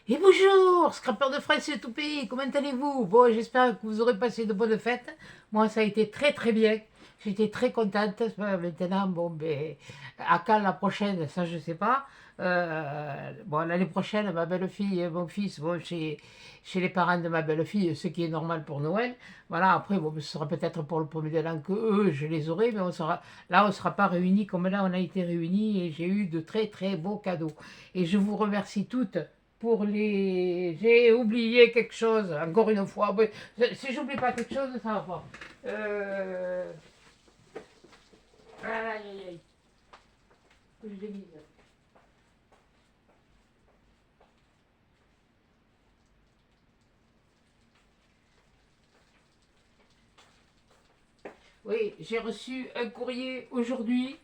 Et bonjour, scrapper de France et tout pays, comment allez-vous? Bon, j'espère que vous aurez passé de bonnes fêtes. Moi, ça a été très très bien. J'étais très contente. Maintenant, bon, ben, à quand la prochaine, ça je sais pas. Bon, l'année prochaine, ma belle-fille et mon fils vont chez les parents de ma belle-fille, ce qui est normal pour Noël. Voilà, après, bon, ce sera peut-être pour le premier de l'an que eux, je les aurai, mais là, on ne sera pas réunis comme là, on a été réunis et j'ai eu de très très beaux cadeaux. Et je vous remercie toutes pour les... J'ai oublié quelque chose, encore une fois. Si j'oublie pas quelque chose, ça va pas. Euh... Aïe, aïe, aïe. Que je délise. Oui, j'ai reçu un courrier aujourd'hui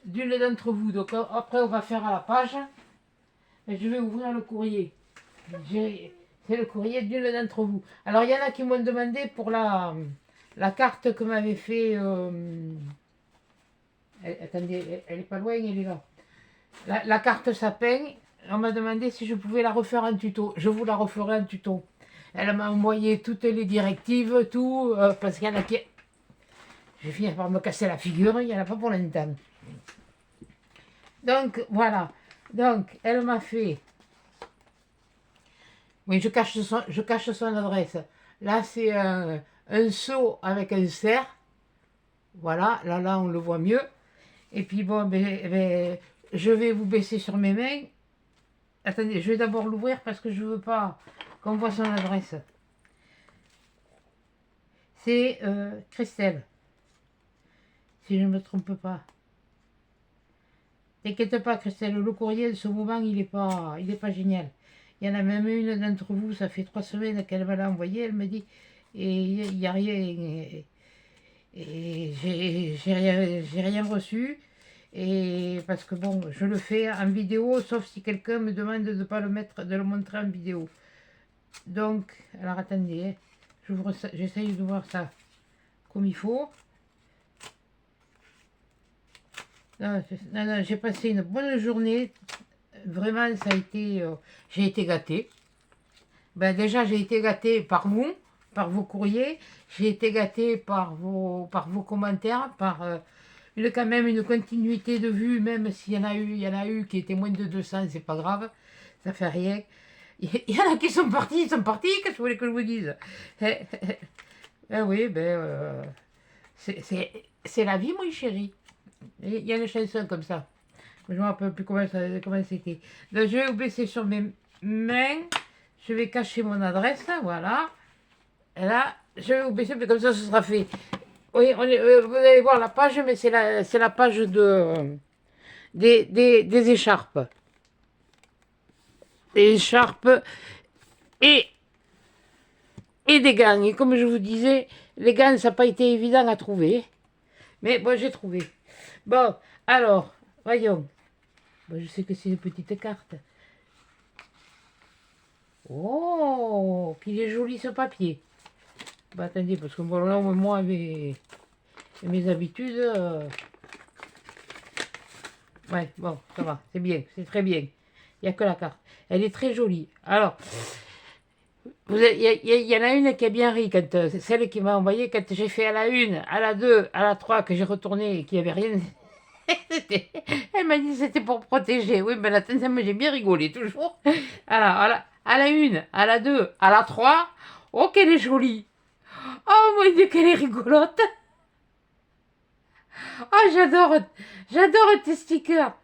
d'une d'entre vous. Donc après, on va faire à la page. Et je vais ouvrir le courrier. C'est le courrier d'une d'entre vous. Alors, il y en a qui m'ont demandé pour la carte que m'avait fait... attendez, elle est pas loin, elle est là. La carte sapin, on m'a demandé si je pouvais la refaire en tuto. Je vous la referai en tuto. Elle m'a envoyé toutes les directives, tout, parce qu'il y en a qui... Je vais finir par me casser la figure, il n'y en a pas pour longtemps. Donc, voilà. Donc, elle m'a fait... Oui, je cache son adresse. Là, c'est un seau avec un cerf. Voilà, là, on le voit mieux. Et puis, bon, je vais vous baisser sur mes mains. Attendez, je vais d'abord l'ouvrir parce que je ne veux pas qu'on voit son adresse. C'est Christelle, si je ne me trompe pas. T'inquiète pas, Christelle, le courrier de ce moment, il est pas génial. Il y en a même une d'entre vous, ça fait 3 semaines qu'elle me l'a envoyé, elle me dit, et il n'y a rien, et j'ai rien reçu, et parce que bon, je le fais en vidéo, sauf si quelqu'un me demande de ne pas le mettre, de le montrer en vidéo. Donc, alors attendez, j'essaye de voir ça comme il faut. Non, non, j'ai passé une bonne journée. Vraiment, ça a été. J'ai été gâtée. Ben, déjà, j'ai été gâtée par vous, par vos courriers. J'ai été gâtée par vos commentaires, par quand même une continuité de vue, même s'il y en a eu qui étaient moins de 200, c'est pas grave. Ça fait rien. Il y en a qui sont partis, ils sont partis. Qu'est-ce que vous voulez que je vous dise? Ben oui, c'est la vie, mon chéri. Il y a une chanson comme ça. Je ne me rappelle plus comment c'était. Donc, je vais vous baisser sur mes mains. Je vais cacher mon adresse. Voilà. Et là, je vais vous baisser, mais comme ça, ce sera fait. Oui, vous allez voir la page, mais c'est la page des écharpes. Des écharpes et, et des gants. Et comme je vous disais, les gants, ça n'a pas été évident à trouver. Mais bon, j'ai trouvé. Bon, alors, voyons. Bon, je sais que c'est une petite carte. Oh, qu'il est joli ce papier. Bah attendez, parce que bon, là, moi, mes habitudes... Ouais, bon, ça va, c'est bien, c'est très bien. Il n'y a que la carte. Elle est très jolie. Alors, il y en a une qui a bien ri, quand, celle qui m'a envoyé, quand j'ai fait à la 1, à la 2, à la 3, que j'ai retourné et qu'il n'y avait rien. Elle m'a dit que c'était pour protéger. Oui, mais attention, j'ai bien rigolé, toujours. Alors, à la 1, à la 2, à la 3. Oh, qu'elle est jolie. Oh mon Dieu, qu'elle est rigolote. Oh, j'adore tes stickers.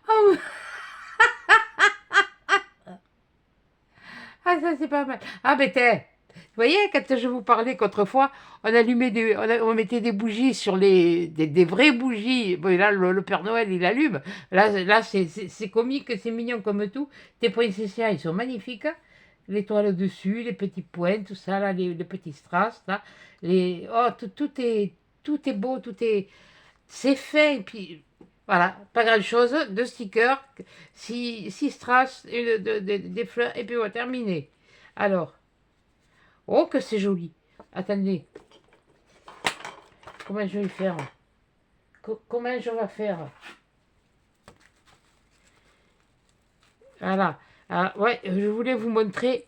Oh, ah, ça c'est pas mal. Ah, mais vous voyez, quand je vous parlais qu'autrefois, on mettait des bougies sur des vraies bougies. Bon, là, le Père Noël, il allume. Là c'est comique, c'est mignon comme tout. Tes princessias, ils sont magnifiques, hein. L'étoile dessus, les petits points, tout ça, là, les petits strass, là. Oh, tout est beau, c'est fait, et puis voilà, pas grand chose, 2 stickers, 6 strass, des fleurs, et puis on va terminer. Alors, oh que c'est joli. Attendez, comment je vais faire? Comment je vais faire? Voilà. Ah, ouais, je voulais vous montrer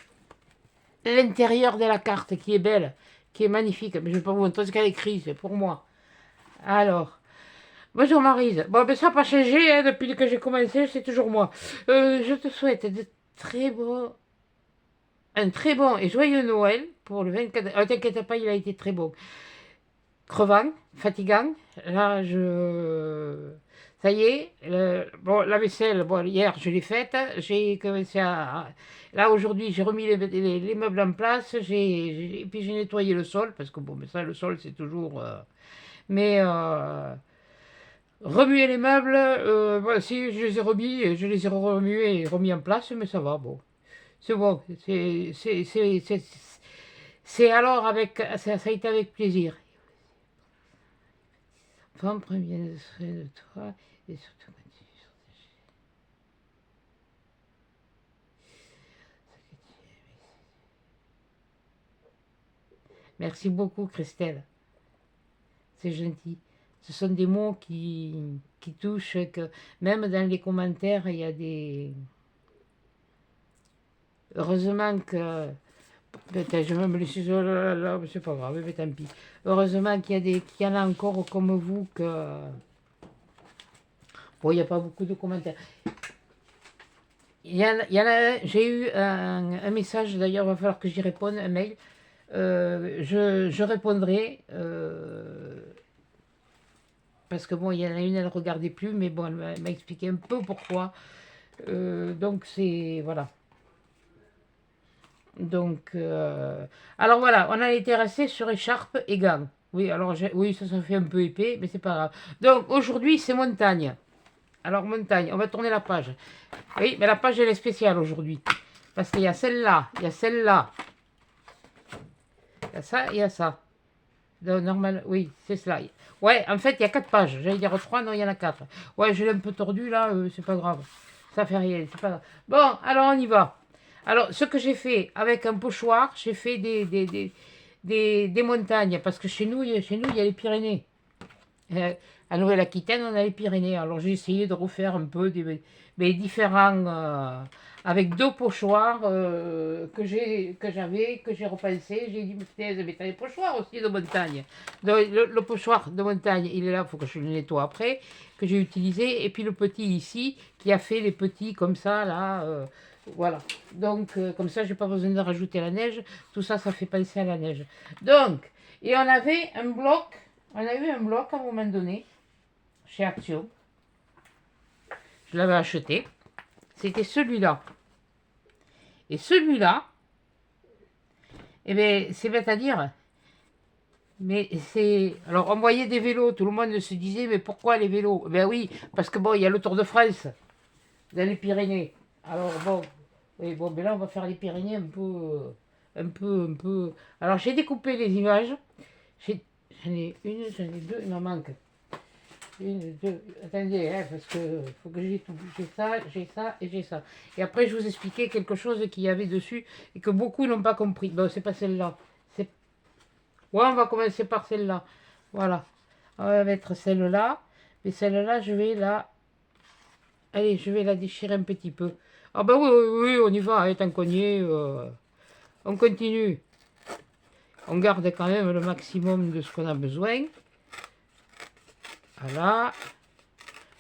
l'intérieur de la carte qui est belle, qui est magnifique. Mais je ne vais pas vous montrer ce qu'elle écrit, c'est pour moi. Alors, bonjour Maryse. Bon, ben ça n'a pas changé hein, depuis que j'ai commencé, c'est toujours moi. Je te souhaite très beaux, un très bon et joyeux Noël pour le 24. T'inquiète pas, il a été très bon. Crevant, fatigant. Là, ça y est. Bon, la vaisselle, bon, hier, je l'ai faite. J'ai commencé à. Là, aujourd'hui, j'ai remis les meubles en place. Et puis, j'ai nettoyé le sol. Parce que, bon, mais ça, le sol, c'est toujours. Mais. Remuer les meubles, bon, si je les ai remis, je les ai remués et remis en place, mais ça va, bon. C'est bon. C'est alors avec. Ça a été avec plaisir. Prends bien soin de toi et surtout continue sur ta chaîne. Merci beaucoup, Christelle. C'est gentil. Ce sont des mots qui touchent, que même dans les commentaires, il y a des. Heureusement que. Peut-être, je vais me laisser. Oh là là, c'est pas grave, mais tant pis. Heureusement qu'il y en a encore comme vous que. Bon, il n'y a pas beaucoup de commentaires. J'ai eu un message, d'ailleurs, il va falloir que j'y réponde, un mail. Je répondrai. Parce que bon, il y en a une, elle ne regardait plus, mais bon, elle m'a expliqué un peu pourquoi. Donc c'est. Voilà. Donc. Alors voilà, on a été resté sur écharpe et gants. Oui, alors oui, ça fait un peu épais, mais c'est pas grave. Donc aujourd'hui, c'est montagne. Alors montagne, on va tourner la page. Oui, mais la page elle est spéciale aujourd'hui. Parce qu'il y a celle-là, il y a celle-là. Il y a ça et il y a ça. Donc, normal, oui, c'est cela. Ouais, en fait, il y a 4 pages. J'allais dire 3, non, il y en a 4. Ouais, je l'ai un peu tordu là, c'est pas grave. Ça fait rien, c'est pas grave. Bon, alors on y va. Alors, ce que j'ai fait avec un pochoir, j'ai fait des montagnes. Parce que chez nous, il y a les Pyrénées. Euh, à Nouvelle-Aquitaine, on a les Pyrénées. Alors j'ai essayé de refaire un peu des différents avec 2 pochoirs que j'ai repensé. J'ai dit mais t'as des pochoirs aussi de montagne. Donc, le pochoir de montagne, il est là, il faut que je le nettoie après, que j'ai utilisé. Et puis le petit ici, qui a fait les petits comme ça là. Voilà. Donc comme ça, j'ai pas besoin de rajouter la neige. Tout ça, ça fait penser à la neige. Donc, et on avait un bloc. On a eu un bloc à un moment donné, chez Action. Je l'avais acheté. C'était celui-là. Et celui-là, eh bien, c'est bête à dire, mais c'est... Alors, on voyait des vélos, tout le monde se disait, mais pourquoi les vélos? Ben oui, parce que bon, il y a le Tour de France, dans les Pyrénées. Alors bon, oui, bon, ben là, on va faire les Pyrénées un peu... Alors, j'ai découpé les images. J'en ai une, j'en ai deux, il m'en manque. Une, deux, attendez, hein, parce que faut que j'ai tout. J'ai ça et j'ai ça. Et après, je vous expliquais quelque chose qu'il y avait dessus et que beaucoup n'ont pas compris. Bon, c'est pas celle-là. C'est... Ouais, on va commencer par celle-là. Voilà. On va mettre celle-là. Mais celle-là, je vais la... Allez, je vais la déchirer un petit peu. Ah bah oui, oui, oui, on y va, hein, tant qu'on y est. On continue. On garde quand même le maximum de ce qu'on a besoin. Voilà.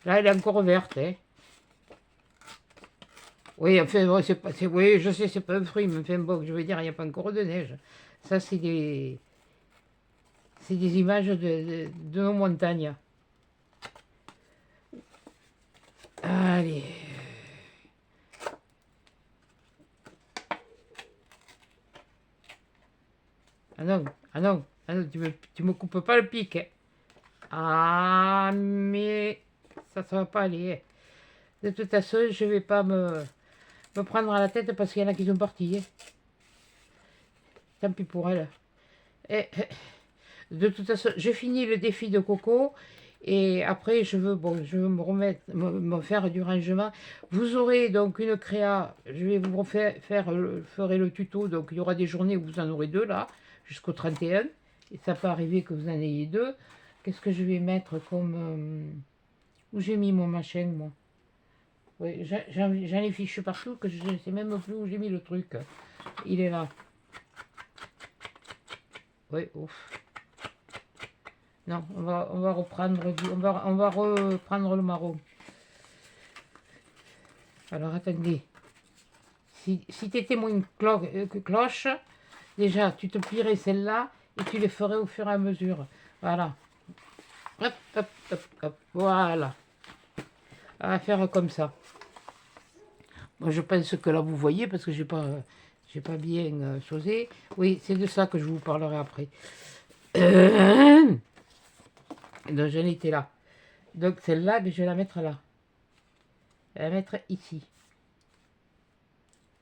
Là, elle est encore verte, hein. Oui, enfin, bon, oui, je sais, c'est pas un fruit, mais enfin, bon, je veux dire, il n'y a pas encore de neige. Ça, c'est des images de nos montagnes. Allez. Ah non, ah non, ah non, tu me coupes pas le pic, hein. Ah, mais ça va pas aller, hein. De toute façon, je vais pas me prendre à la tête parce qu'il y en a qui sont partis, hein. Tant pis pour elle. De toute façon, j'ai fini le défi de Coco et après je veux me remettre, me faire du rangement. Vous aurez donc une créa, je vais vous ferai le tuto, donc il y aura des journées où vous en aurez 2 là, jusqu'au 31, et ça peut arriver que vous en ayez 2. Qu'est-ce que je vais mettre comme... où j'ai mis mon machin, moi? Oui, j'en ai fichu partout que je ne sais même plus où j'ai mis le truc. Il est là. Oui, ouf. Non, on va reprendre, on va reprendre le marron. Alors attendez. Si tu étais moins que cloche, déjà tu te plierais celle-là et tu les ferais au fur et à mesure. Voilà. Hop, hop, hop, hop. Voilà. On va faire comme ça. Moi je pense que là vous voyez parce que j'ai pas bien chosé. Oui, c'est de ça que je vous parlerai après. Donc j'en étais là. Donc celle-là, je vais la mettre là. Je vais la mettre ici.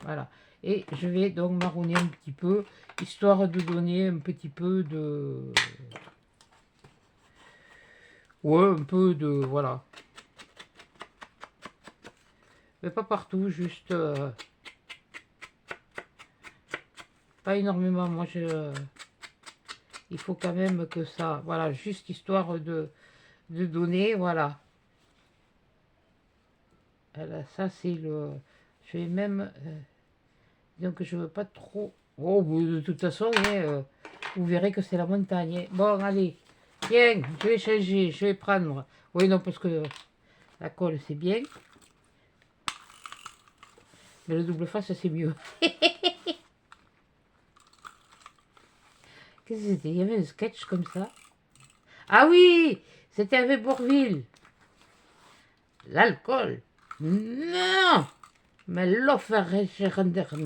Voilà. Et je vais donc marronner un petit peu, histoire de donner un petit peu de... Ouais, un peu de... Voilà. Mais pas partout, juste... pas énormément. Moi, il faut quand même que ça... Voilà, juste histoire de donner, voilà. Voilà, ça, c'est le... Je vais même... donc, je veux pas trop... Oh, de toute façon, hein, vous verrez que c'est la montagne. Hein. Bon, allez. Tiens, je vais changer, je vais prendre... Oui, non, parce que la colle, c'est bien. Mais le double face, c'est mieux. Qu'est-ce que c'était? Il y avait un sketch comme ça. Ah oui, c'était avec Bourvil. L'alcool. Non. Mais l'eau fait régénéreuse,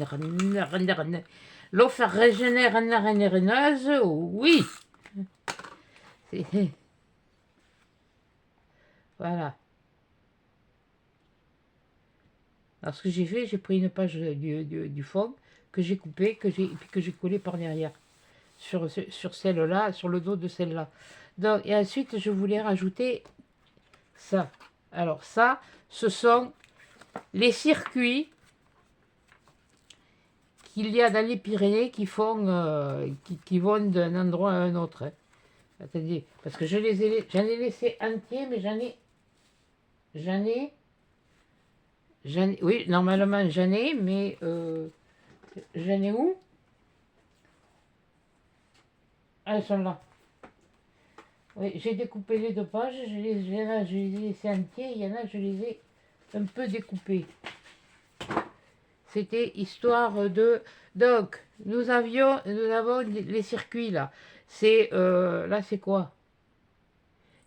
oui. Voilà. Alors ce que j'ai fait, j'ai pris une page du fond que j'ai coupé, et puis que j'ai collé par derrière. Sur celle-là, sur le dos de celle-là. Donc, et ensuite, je voulais rajouter ça. Alors ça, ce sont les circuits qu'il y a dans les Pyrénées qui font, qui vont d'un endroit à un autre. Hein. Attendez, parce que j'en ai laissé entier, mais oui, normalement j'en ai, mais j'en ai où? Ah, elles sont là. Oui, j'ai découpé les deux pages, je les ai laissés entiers, il y en a, je les ai un peu découpés. C'était histoire de... Donc, nous avons les circuits là. C'est... là, c'est quoi?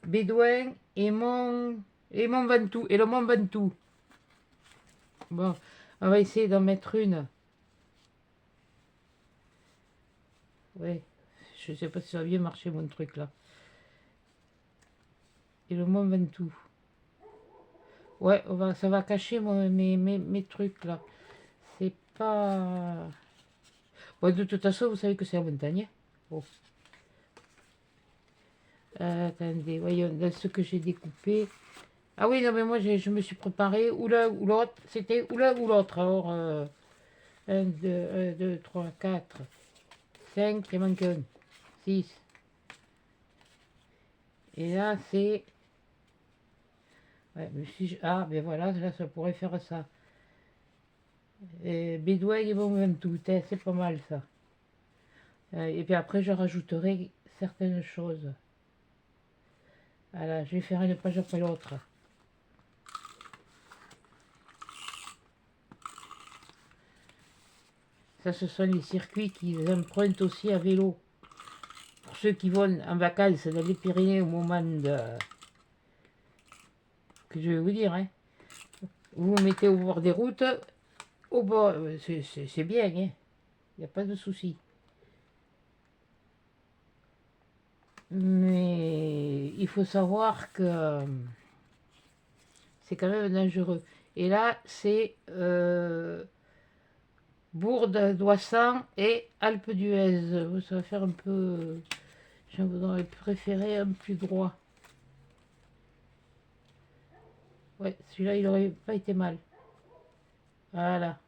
Bédouin et Mont Ventoux. Et le Mont Ventoux. Bon, on va essayer d'en mettre une. Ouais, je sais pas si ça va bien marcher mon truc là. Et le Mont Ventoux. Ouais, ça va cacher mes trucs là. C'est pas... Bon, de toute façon, vous savez que c'est la montagne. Bon. Attendez, voyons, dans ce que j'ai découpé. Ah oui, non, mais moi, je me suis préparé ou l'un ou l'autre. C'était ou l'un ou l'autre. Alors, 1, 2, 3, 4, 5, il manque un. 6. Et là, c'est... Ouais, mais si ah, ben voilà, là, ça pourrait faire ça. Bédouin et bon, même tout. Hein, c'est pas mal, ça. Et puis après, je rajouterai certaines choses. Voilà, je vais faire une page après l'autre. Ça, ce sont les circuits qu'ils empruntent aussi à vélo. Pour ceux qui vont en vacances dans les Pyrénées au moment de... que je vais vous dire, hein. Vous vous mettez au bord des routes, au bord... c'est bien, hein. Il n'y a pas de souci. Mais il faut savoir que c'est quand même dangereux. Et là, c'est Bourg d'Oisans et Alpes d'Huez. Ça va faire un peu... Je voudrais préférer un plus droit. Ouais, celui-là, il aurait pas été mal. Voilà.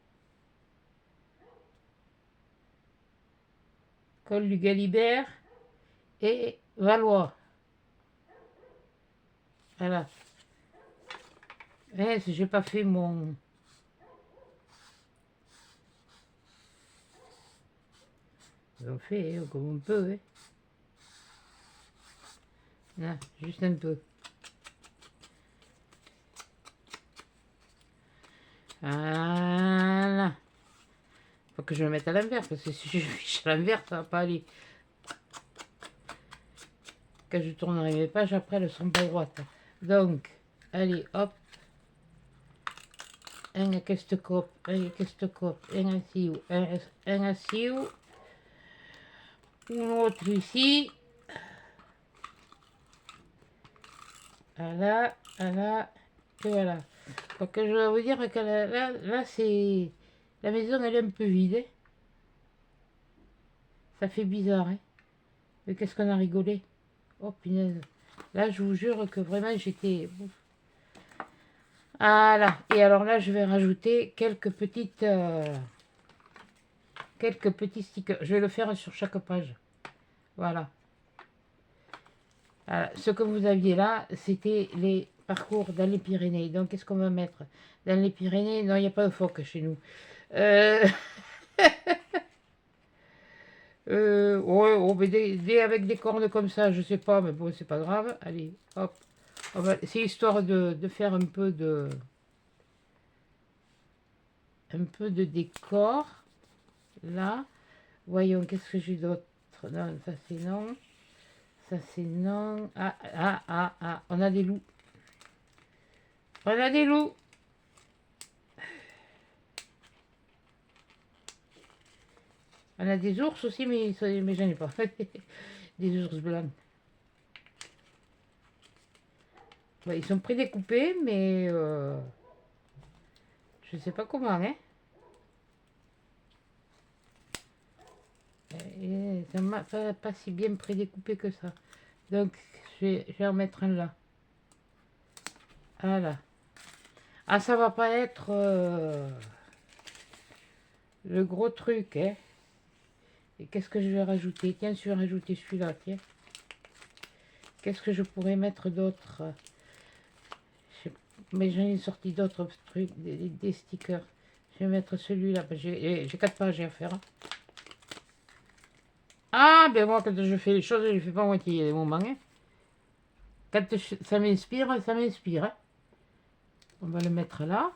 Col du Galibert et Valois. Voilà. Si j'ai pas fait mon... On fait comme on peut, hein. Là, juste un peu. Voilà. Faut que je le mette à l'envers, parce que si je fiche à l'envers, ça va pas aller. Quand je tournerai mes pages, après, elles sont pas droites. Donc, allez, hop. Un aquesta cop, un ici, un autre ici. Voilà, voilà, et voilà. Donc je dois vous dire que là c'est... La maison, elle est un peu vide. Hein. Ça fait bizarre, hein. Mais qu'est-ce qu'on a rigolé. Oh, punaise. Là, je vous jure que vraiment, j'étais... Voilà. Et alors là, je vais rajouter quelques petits stickers. Je vais le faire sur chaque page. Voilà. Voilà. Ce que vous aviez là, c'était les parcours dans les Pyrénées. Donc, qu'est-ce qu'on va mettre dans les Pyrénées? Non, il n'y a pas de phoque chez nous. Ouais, oh, mais avec des cornes comme ça, je sais pas, mais bon, c'est pas grave. Allez, hop. C'est histoire de faire un peu de décor. Là, voyons, qu'est-ce que j'ai d'autre? Non, ça c'est non. Ça c'est non. Ah, on a des loups. On a des loups. On a des ours aussi, mais j'en ai pas. Des ours blancs. Ouais, ils sont prédécoupés, mais je sais pas comment, hein. Et ça m'a pas si bien prédécoupé que ça. Donc, je vais en mettre un là. Voilà. Ah, ça va pas être le gros truc, hein. Et qu'est-ce que je vais rajouter? Tiens, je vais rajouter celui-là, tiens. Qu'est-ce que je pourrais mettre d'autre? Mais j'en ai sorti d'autres trucs, des stickers. Je vais mettre celui-là. J'ai 4 pages à faire. Ah, ben moi, quand je fais les choses, je ne les fais pas à moitié. Il y a des moments, hein. Quand ça m'inspire, ça m'inspire. Hein. On va le mettre là.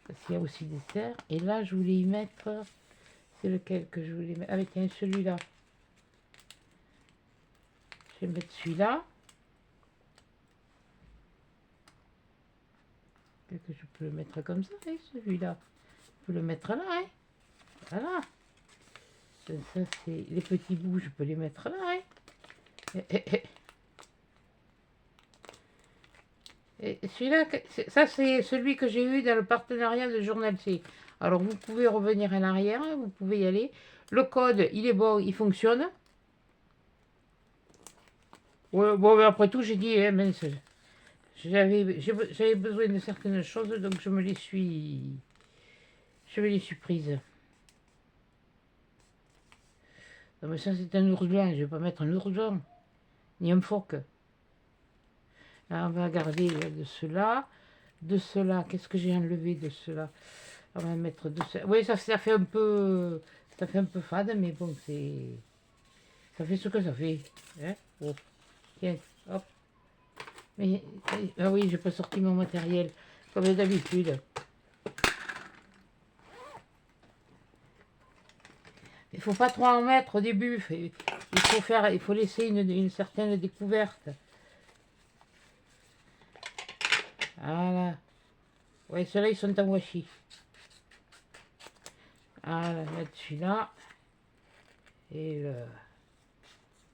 Parce qu'il y a aussi des serres. Et là, je voulais y mettre... C'est lequel que je voulais mettre? Ah, tiens, celui-là. Je vais mettre celui-là. Que je peux le mettre comme ça, hein, celui-là. Je peux le mettre là, hein. Voilà. Ça, c'est les petits bouts, je peux les mettre là, hein. Et celui-là, ça c'est celui que j'ai eu dans le partenariat de Journal C. Alors vous pouvez revenir en arrière, vous pouvez y aller. Le code, il est bon, il fonctionne. Ouais, bon, mais après tout, j'ai dit, mince, j'avais besoin de certaines choses, donc je me les suis prises. Non mais ça c'est un ours blanc, je vais pas mettre un ours blanc, ni un phoque. Là, on va garder de cela. De cela, qu'est-ce que j'ai enlevé de cela? On va mettre de cela. Oui, ça fait un peu... Ça fait un peu fade, mais bon, c'est... Ça fait ce que ça fait. Hein, oh. Tiens, hop. Mais, ah oui, j'ai pas sorti mon matériel, comme d'habitude. Il faut pas trop en mettre au début. Il faut laisser une certaine découverte. Voilà. Ouais, ceux-là, ils sont en washi. Voilà, mettre celui-là. Et le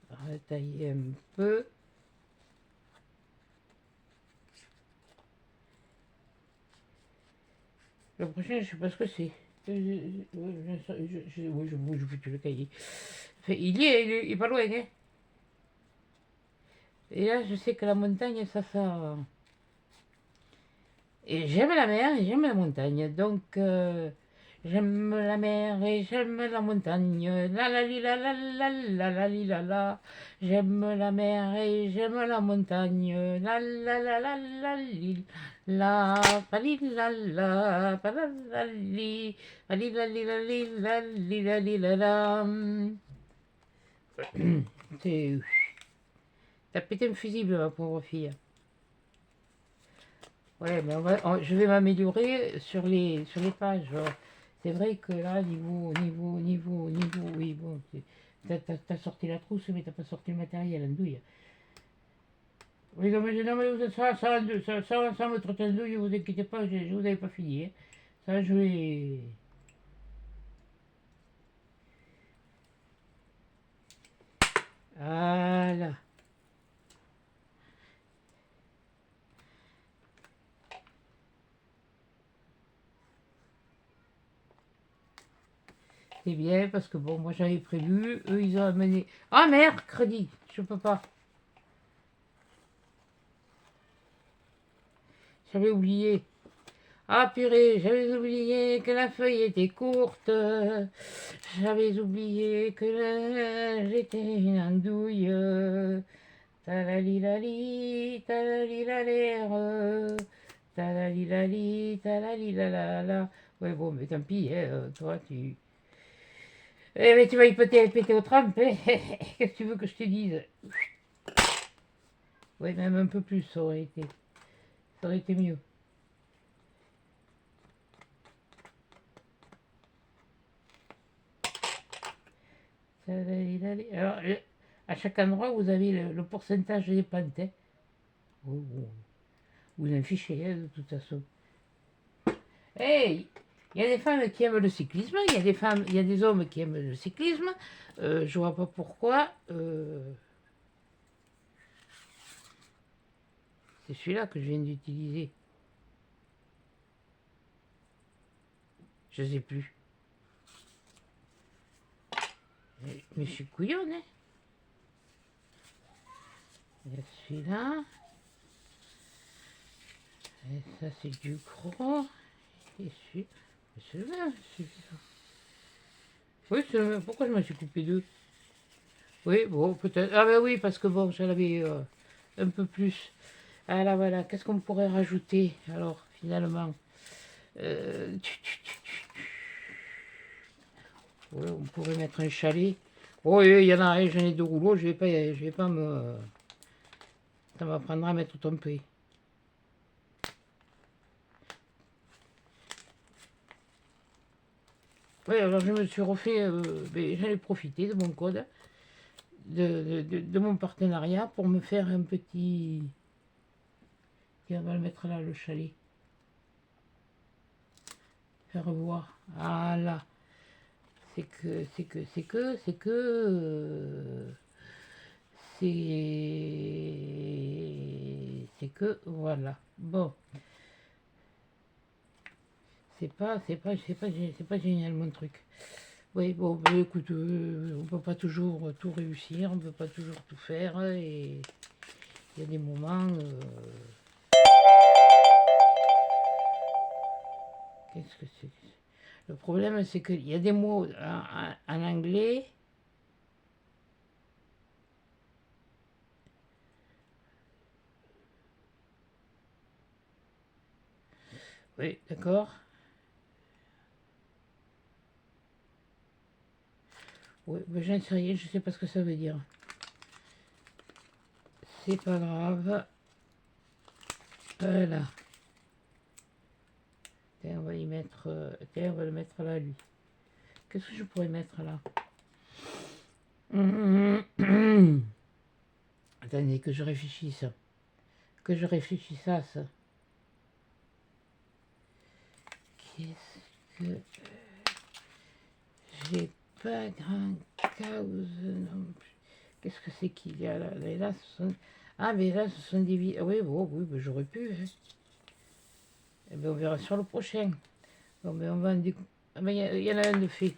retailler un peu. Le prochain, je sais pas ce que c'est. Oui, je bouge plus le cahier. Il est pas loin, hein. Et là, je sais que la montagne, ça... Et j'aime la mer et j'aime la montagne. Donc, J'aime la mer et j'aime la montagne, la la li la la la la la li la la. J'aime la mer et j'aime la montagne, la la la la la li la, pa li la la, pa la la li, pa li la li la li la li la li la la. T'as pété un fusible, ma pauvre fille. Ouais, mais je vais m'améliorer sur les pages. C'est vrai que là, niveau, oui, bon, t'as sorti la trousse, mais t'as pas sorti le matériel, andouille. Oui, non, mais ça me trotte andouille, vous inquiétez pas, je vous avais pas fini. Hein. Ça, je vais... Voilà. C'est bien, parce que bon, moi j'avais prévu, eux ils ont amené... Ah, mercredi, je peux pas. J'avais oublié. Ah purée, j'avais oublié que la feuille était courte. J'avais oublié que j'étais une andouille. Talalilali, talalilalère. Talalilali, talalilalala. Ouais, bon, mais tant pis, hein, toi, tu... Eh, mais tu vas y péter au trempe, hein. Qu'est-ce que tu veux que je te dise? Ouais, même un peu plus, ça aurait été. Ça aurait été mieux. Alors, à chaque endroit, vous avez le pourcentage des plantes. Hein. Vous en fichez, hein, de toute façon. Hey, il y a des femmes qui aiment le cyclisme, il y a des hommes qui aiment le cyclisme. Je vois pas pourquoi. C'est celui-là que je viens d'utiliser. Je sais plus. Mais je suis couillonne, hein. Il y a celui-là. Et ça, c'est du gros. Et celui-là, oui, pourquoi je me suis coupé deux? Oui, bon, peut-être. Ah ben oui, parce que bon, j'en avais un peu plus. Ah là, voilà, qu'est-ce qu'on pourrait rajouter, alors, finalement ouais, on pourrait mettre un chalet. Oh, il y en a, j'en ai deux rouleaux, je vais pas me... Ça m'apprendra à mettre ton prix. Oui, alors je me suis refait, j'en ai profité de mon code, de mon partenariat pour me faire un petit... Tiens, on va le mettre là, le chalet. Faire voir. Voilà. C'est que, voilà. Bon. C'est pas génial mon truc. Oui, bon, bah, écoute, on peut pas toujours tout réussir, on peut pas toujours tout faire, et il y a des moments... Qu'est-ce que c'est? Le problème, c'est qu'il y a des mots en anglais... Oui, d'accord. Oui, mais j'en sais rien, je sais pas ce que ça veut dire. C'est pas grave. Voilà. Tiens, on va y mettre... tiens, on va le mettre là, lui. Qu'est-ce que je pourrais mettre là? Attendez, que je réfléchisse. Que je réfléchisse à ça. Qu'est-ce que... j'ai pas grand cause non plus. Qu'est-ce que c'est qu'il y a là? Là, ce sont... Ah, mais là, ce sont des vies. Oui, bon, oui, ben, j'aurais pu. Hein. Eh ben, on verra sur le prochain. Bon, ben, on va en ah, ben, il y en a un de fait.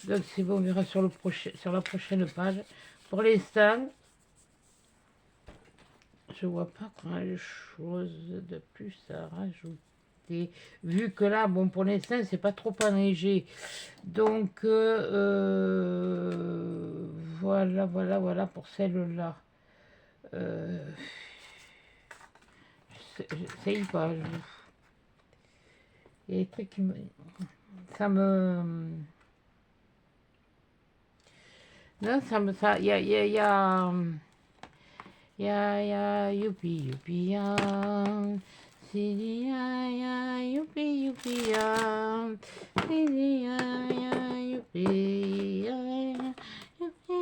Donc, c'est bon, on verra sur, sur la prochaine page. Pour l'instant, je vois pas grand chose de plus à rajouter. été... Vu que là, bon, pour l'instant, c'est pas trop enneigé. Donc, voilà pour celle-là. J'essaye pas. Il y a des trucs qui me... Ça me... Non, ça me... Ça... Youpi, youpi, ya. Sidi, ya, youpi, youpi, ya. Sidi, ya, youpi, ya. Youpi,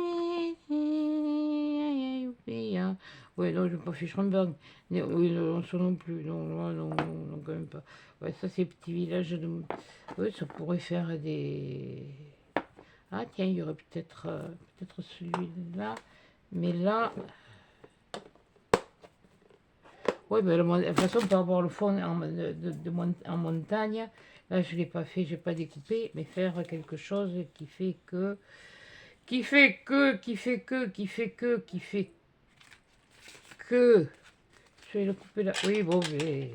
ya, youpi, ya. Ouais, non, je vais pas faire Schramberg. Oui, non, ça non plus. Non, non, non, non, quand même pas. Ouais, ça, c'est petit village de... Oui, ça pourrait faire des... Ah, tiens, il y aurait peut-être celui-là. Mais là... Oui, mais de toute façon, par rapport au fond en montagne, là, je ne l'ai pas fait, je n'ai pas découpé, mais faire quelque chose qui fait que... Qui fait que... Je vais le couper là. Oui, bon, mais...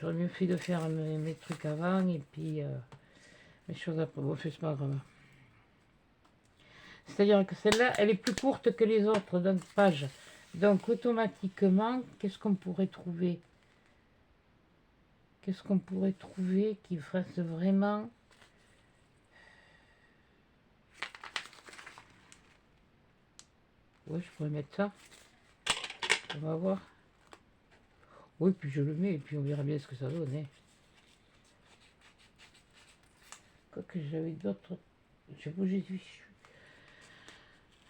J'aurais mieux fait de faire mes trucs avant, et puis... les choses après. Bon, c'est pas grave. C'est-à-dire que celle-là, elle est plus courte que les autres, donc page. Donc automatiquement, qu'est-ce qu'on pourrait trouver? Qu'est-ce qu'on pourrait trouver qui fasse vraiment... Oui, je pourrais mettre ça. On va voir. Oui, puis je le mets et puis on verra bien ce que ça donne. Hein. Quoique j'avais d'autres... J'ai bougé du...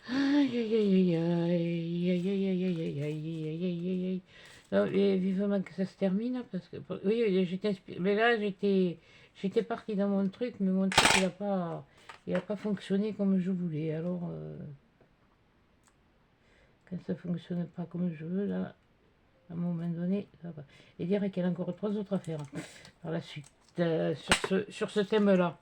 Aïe, aïe, aïe, aïe, aïe, aïe, aïe, aïe, aïe, aïe, aïe, aïe, aïe. Non, et vivement que ça se termine, parce que... Oui, j'étais inspirée. Mais là, j'étais partie dans mon truc, mais mon truc, il a pas fonctionné comme je voulais. Alors, quand ça fonctionne pas comme je veux, là, à un moment donné, ça va. Et dire qu'il y a encore 3 autres affaires par la suite, sur ce thème-là.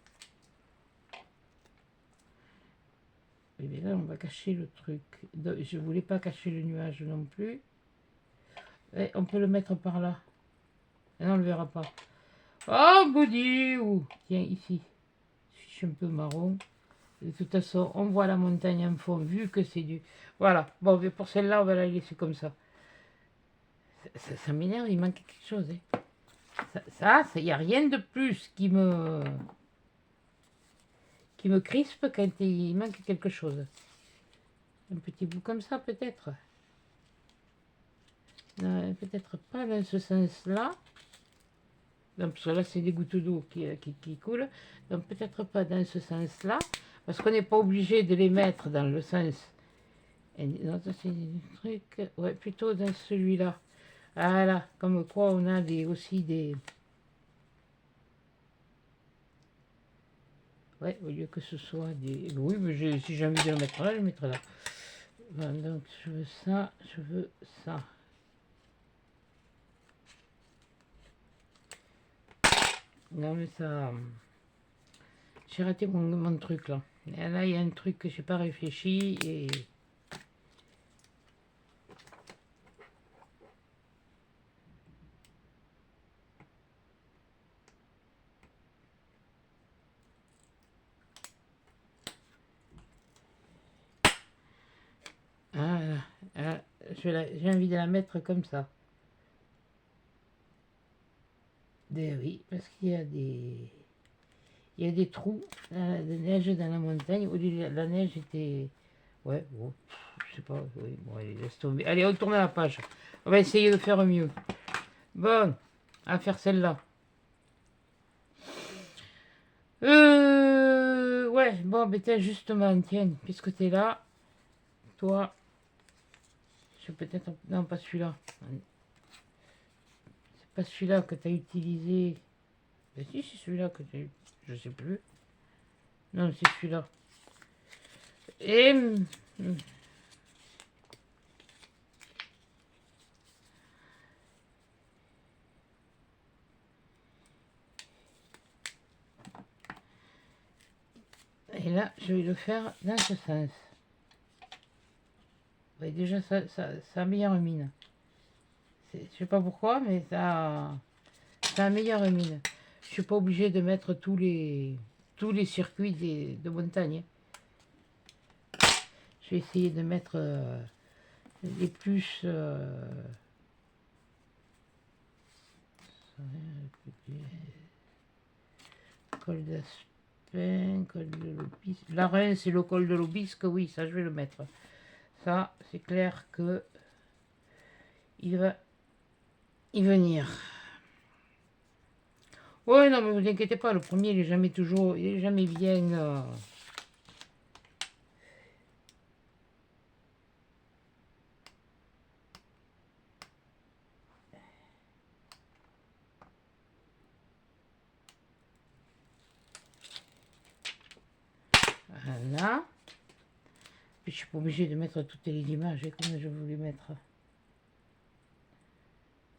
Et bien là, on va cacher le truc. Je voulais pas cacher le nuage non plus. Et on peut le mettre par là. Et non, on le verra pas. Oh, body. Tiens, ici. Je suis un peu marron. De toute façon, on voit la montagne en fond, vu que c'est du... Voilà. Bon, mais pour celle-là, on va la laisser comme ça. Ça m'énerve, il manque quelque chose. Hein. Il n'y a rien de plus qui me crispe quand il manque quelque chose. Un petit bout comme ça, peut-être. Peut-être pas dans ce sens-là. Parce que là, c'est des gouttes d'eau qui coulent. Donc, peut-être pas dans ce sens-là. Parce qu'on n'est pas obligé de les mettre dans le sens... Non, ça, c'est des trucs... Ouais, plutôt dans celui-là. Voilà, comme quoi on a aussi des... Ouais, au lieu que ce soit des... Oui, mais si j'ai envie de le mettre là, je le mettrai là. Voilà, donc, je veux ça, je veux ça. Non, mais ça... J'ai raté mon truc, là. Et là, il y a un truc que j'ai pas réfléchi, et... J'ai envie de la mettre comme ça. Oui, parce qu'il y a des... Il y a des trous de neige dans la montagne. Où la neige était... Ouais, bon, je sais pas. Oui, bon, allez, laisse tomber. Allez, on tourne à la page. On va essayer de faire mieux. Bon, à faire celle-là. Ouais, bon, ben tiens, justement, tiens, puisque t'es là, toi, je vais peut-être... Non, pas celui-là. C'est pas celui-là que tu as utilisé. Ben si, c'est celui-là que tu as... Je sais plus. Non, c'est celui-là. Et... Et là, je vais le faire dans ce sens. Ouais, déjà, ça améliore une mine. Je sais pas pourquoi, mais ça améliore une mine. Je suis pas obligé de mettre tous les circuits de montagne. Je vais essayer de mettre les plus... col d'Aspin, col de l'Aubisque. La reine, c'est le col de l'Aubisque, oui, ça je vais le mettre. Ça, c'est clair que il va y venir. Ouais, non, mais vous inquiétez pas, le premier, il est jamais bien... Voilà. Puis je suis pas obligée de mettre toutes les images comme je voulais mettre.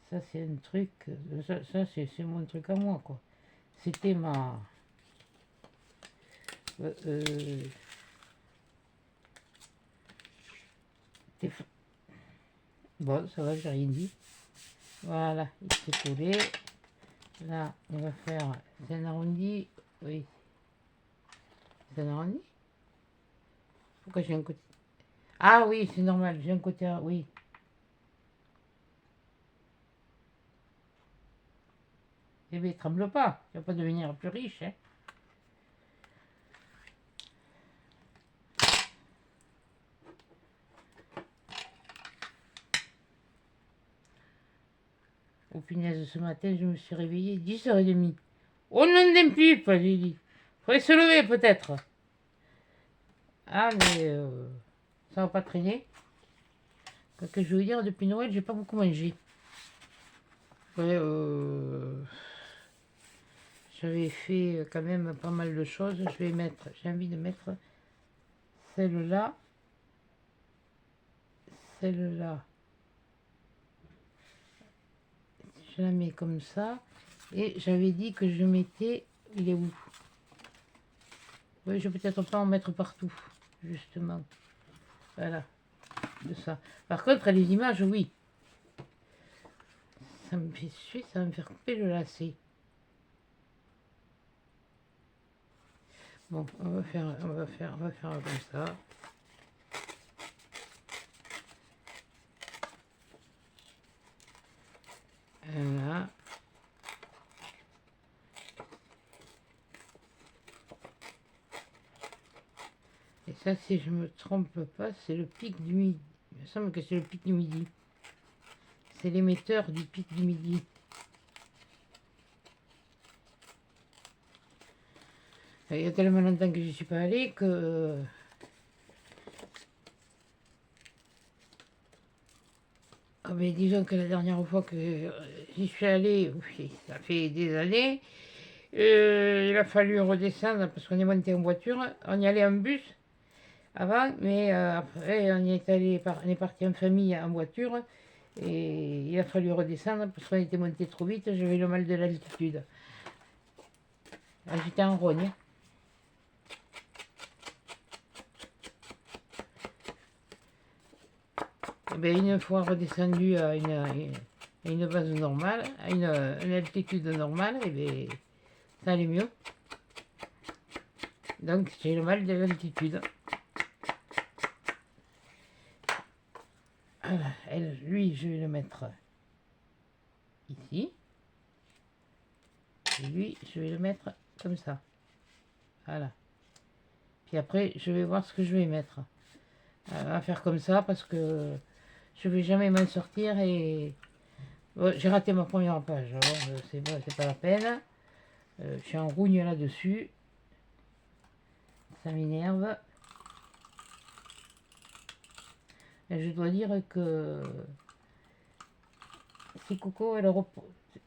Ça, c'est un truc... Ça c'est mon truc à moi, quoi. C'était ma... Bon, ça va, j'ai rien dit. Voilà, il s'est collé. Là, on va faire un arrondi. Oui. C'est un arrondi. Pourquoi j'ai un côté... Ah oui, c'est normal, j'ai un côté... Oui. Eh bien, tremble pas, tu vas pas devenir plus riche, hein. Au punaise, ce matin, je me suis réveillée 10h30. Oh non, d'un pipe, j'ai dit. Faudrait se lever, peut-être. Ah, mais ça va pas traîner. Quoi que je veux dire, depuis Noël, j'ai pas beaucoup mangé. Ouais, j'avais fait quand même pas mal de choses. J'ai envie de mettre celle-là. Celle-là. Je la mets comme ça. Et j'avais dit que je mettais... Il est où? Oui, je vais peut-être pas en mettre partout, justement. Voilà, de ça. Par contre, les images, oui. Ça me fait suer, ça va me faire couper le lacet. Bon, on va faire comme ça. Voilà. Et ça, si je me trompe pas, c'est le pic du midi. Il me semble que c'est le pic du midi. C'est l'émetteur du pic du midi. Il y a tellement longtemps que je ne suis pas allée que... Ah ben, disons que la dernière fois que j'y suis allée, oui, ça fait des années, il a fallu redescendre parce qu'on est monté en voiture. On y allait en bus avant, mais après on est parti en famille en voiture et il a fallu redescendre parce qu'on était monté trop vite. J'avais le mal de l'altitude. J'étais en rogne. Et ben, une fois redescendu à une base normale, à une altitude normale, et ben, ça allait mieux. Donc j'ai le mal de l'altitude. Lui, je vais le mettre ici. Et lui, je vais le mettre comme ça. Voilà. Puis après, je vais voir ce que je vais mettre. On va faire comme ça parce que je vais jamais m'en sortir et... Bon, j'ai raté ma première page. Alors, c'est pas la peine. Je suis en rougne là-dessus. Ça m'énerve. Et je dois dire que... Si Coco, elle repose...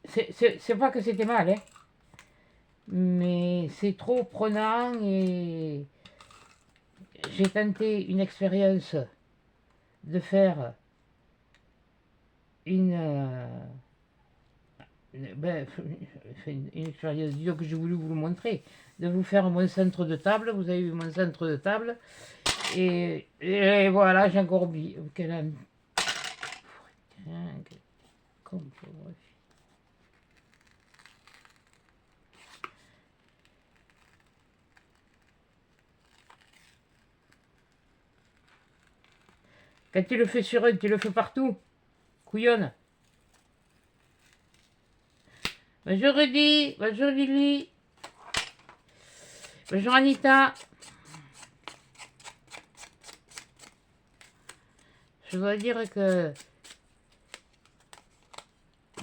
C'est pas que c'était mal, hein. Mais c'est trop prenant et j'ai tenté une expérience de faire une expérience, disons que j'ai voulu vous le montrer, de vous faire mon centre de table. Vous avez vu mon centre de table Et voilà, j'ai encore oublié. Quelle âme. Comme pauvre fille. Quand tu le fais sur eux, tu le fais partout. Couillonne. Bonjour Rudy. Bonjour Lily. Bonjour Anita. Je dois dire que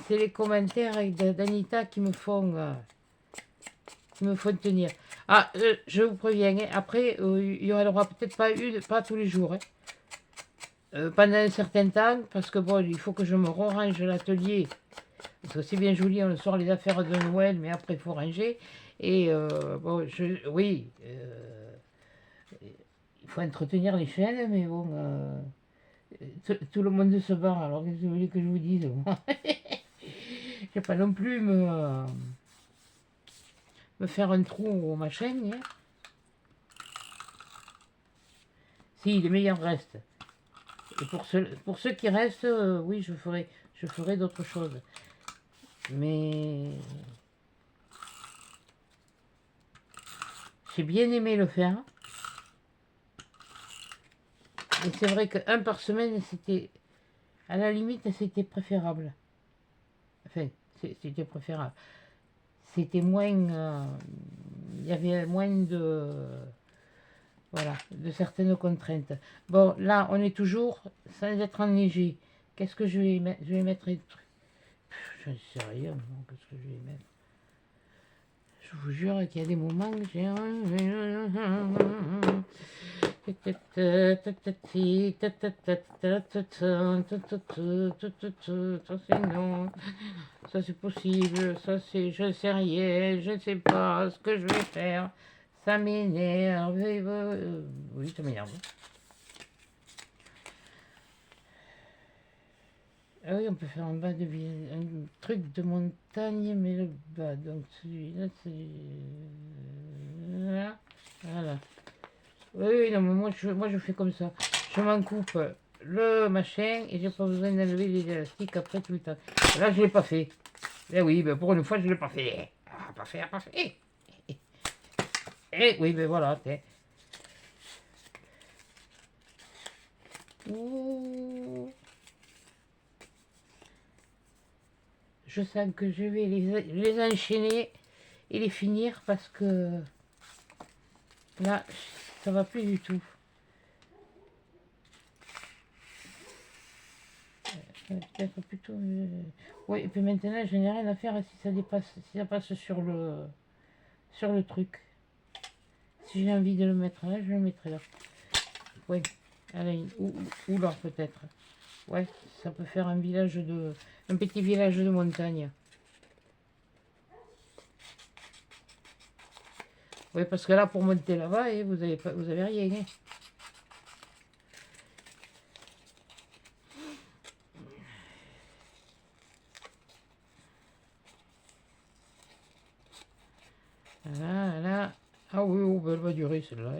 c'est les commentaires d'Anita qui me font tenir. Ah, je vous préviens, hein, après, il y aura peut-être pas tous les jours. Hein. Pendant un certain temps, parce que bon, il faut que je me range l'atelier. Parce que c'est bien joli, on sort les affaires de Noël, mais après il faut ranger. Et bon, oui, il faut entretenir les chaînes, mais bon, tout le monde se barre. Alors qu'est-ce que vous voulez que je vous dise, moi? Je vais pas non plus me faire un trou au machin. Hein. Si, les meilleurs restent. Et pour ceux qui restent, oui, je ferai d'autres choses. Mais j'ai bien aimé le faire. Et c'est vrai qu'un par semaine, c'était, à la limite, c'était préférable. Enfin, c'était préférable. C'était moins, il y avait moins voilà, de certaines contraintes. Bon, là, on est toujours sans être enneigé. Qu'est-ce que je vais mettre? Je vais mettre un truc. Je ne sais rien, qu'est-ce que je vais mettre? Je vous jure qu'il y a des moments que j'ai... Ça c'est possible, ça c'est je sais rien, je ne sais pas ce que je vais faire, ça m'énerve, oui ça m'énerve. Ah oui, on peut faire un bas de un truc de montagne, mais le bas, donc celui-là c'est... Voilà. Oui, non, mais moi je fais comme ça. Je m'en coupe le machin et j'ai pas besoin d'enlever les élastiques après tout le temps. Là, je l'ai pas fait. Eh oui, ben pour une fois, je l'ai pas fait. Ah, pas fait, pas fait. Eh oui, ben voilà. Ouh. Je sens que je vais les enchaîner et les finir parce que là, ça va plus du tout. Peut-être plutôt... Oui, et puis maintenant, je n'ai rien à faire si ça dépasse, si ça passe sur le truc. Si j'ai envie de le mettre là, je le mettrai là. Oui, allez, ou là peut-être. Ouais, ça peut faire un petit village de montagne. Oui, parce que là, pour monter là-bas, vous avez rien. Hein. Là. Ah oui, oh, ben, elle va durer celle-là.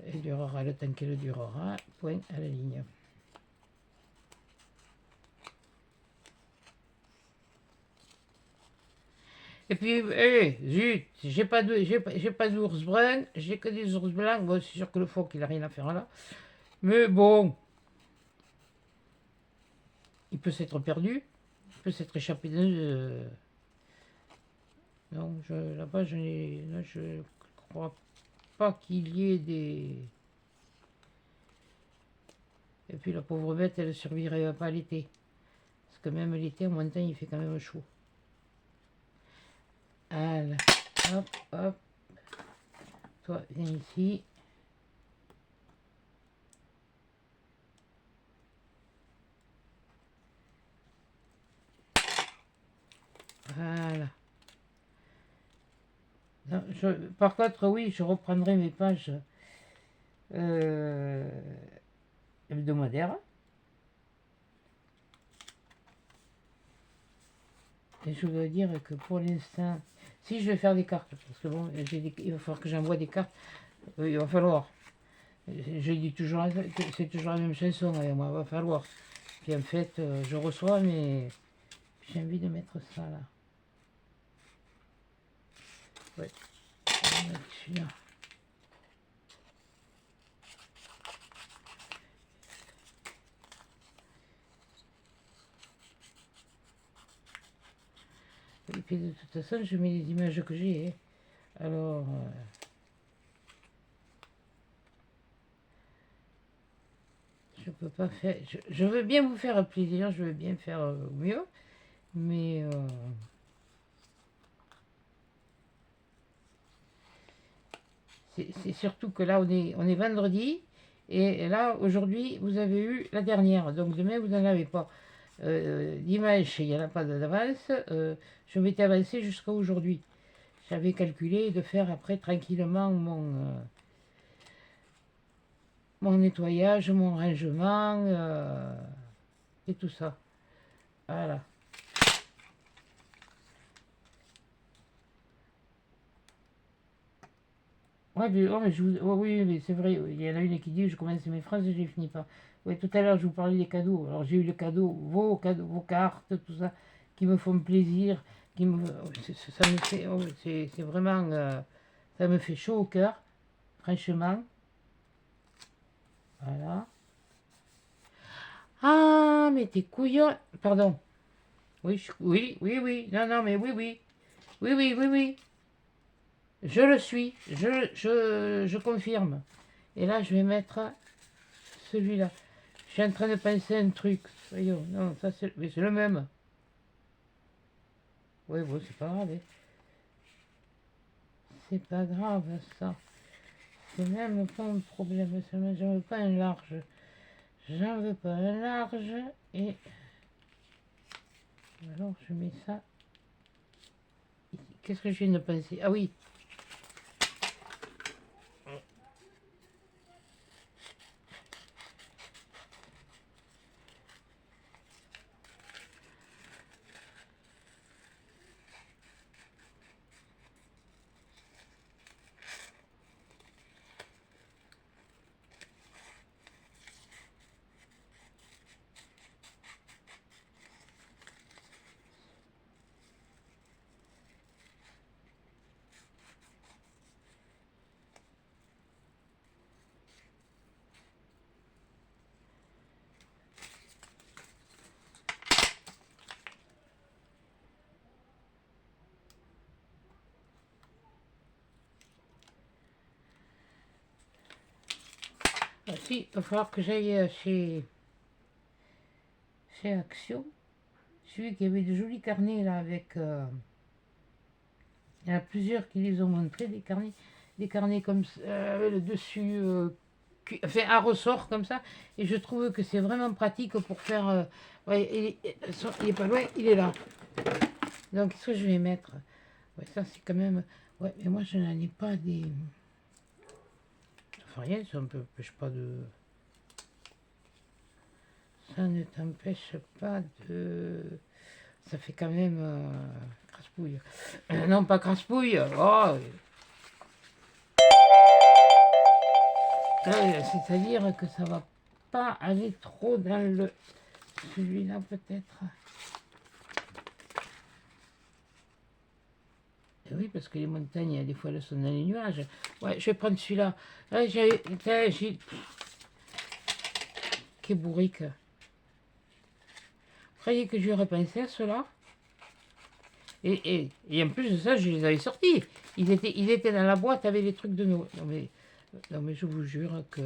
Elle durera le temps qu'elle durera. Point à la ligne. Et puis, zut, j'ai pas d'ours brun, j'ai que des ours blancs. Bon, c'est sûr que le phoque, il a rien à faire là. Mais bon, il peut s'être perdu, il peut s'être échappé de... Non, là-bas, je crois pas qu'il y ait des... Et puis la pauvre bête, elle ne survivrait pas l'été. Parce que même l'été, en montagne, il fait quand même chaud. Voilà. Hop, hop. Toi, viens ici. Voilà. Non, par contre, oui, je reprendrai mes pages hebdomadaires. Et je dois dire que pour l'instant, si je vais faire des cartes, parce que bon, il va falloir que j'envoie des cartes, il va falloir. Je dis toujours que c'est toujours la même chanson avec moi, va falloir. Puis en fait, je reçois, mais j'ai envie de mettre ça là. Ouais, je vais mettre celui-là. Et puis de toute façon, je mets les images que j'ai. Hein. Alors, je peux pas faire. Je veux bien vous faire plaisir, je veux bien faire mieux, mais c'est surtout que là, on est vendredi, et là, aujourd'hui, vous avez eu la dernière, donc demain, vous n'en avez pas. Dimanche, il n'y en a pas d'avance. Je m'étais avancé jusqu'à aujourd'hui. J'avais calculé de faire après tranquillement mon nettoyage, mon rangement et tout ça. Voilà. Ouais, mais, oh, mais oui, mais c'est vrai, il y en a une qui dit je commence mes phrases et je les finis pas. Oui, tout à l'heure, je vous parlais des cadeaux. Alors, j'ai eu le cadeau, vos cartes, tout ça, qui me font plaisir, ça me fait, c'est vraiment, ça me fait chaud au cœur, franchement. Voilà. Ah, mais t'es couillon. Pardon. Oui, oui. Non, non, mais oui, oui. Oui, oui, oui, oui. Je le suis. Je confirme. Et là, je vais mettre celui-là. Je suis en train de penser à un truc. Voyons, non, ça c'est. Mais c'est le même. Oui, bon, c'est pas grave. Hein. C'est pas grave, ça. C'est même pas un problème. J'en veux pas un large. J'en veux pas un large. Et. Alors, je mets ça. Qu'est-ce que je viens de penser? Ah oui. Ah, si, il va falloir que j'aille chez Action. Celui qui avait de jolis carnets là avec. Il y en a plusieurs qui les ont montrés, des carnets comme ça, avec le dessus fait un ressort comme ça. Et je trouve que c'est vraiment pratique pour faire. Ouais, il est pas loin, il est là. Donc, qu'est-ce que je vais mettre? Ouais, ça c'est quand même. Ouais, mais moi je n'en ai pas des. Enfin, rien, ça ne m'empêche pas de. Ça ne t'empêche pas de. Ça fait quand même crasse-pouille. Non, pas crasse-pouille. Oh, c'est-à-dire que ça va pas aller trop dans le. Celui-là peut-être. Et oui, parce que les montagnes, des fois, elles sont dans les nuages. Ouais, je vais prendre celui-là. Là, j'ai. Quel bourrique. Vous croyez que je vais repenser à cela? Et en plus de ça, je les avais sortis. Ils étaient dans la boîte avec les trucs de Noël. Non, mais je vous jure que.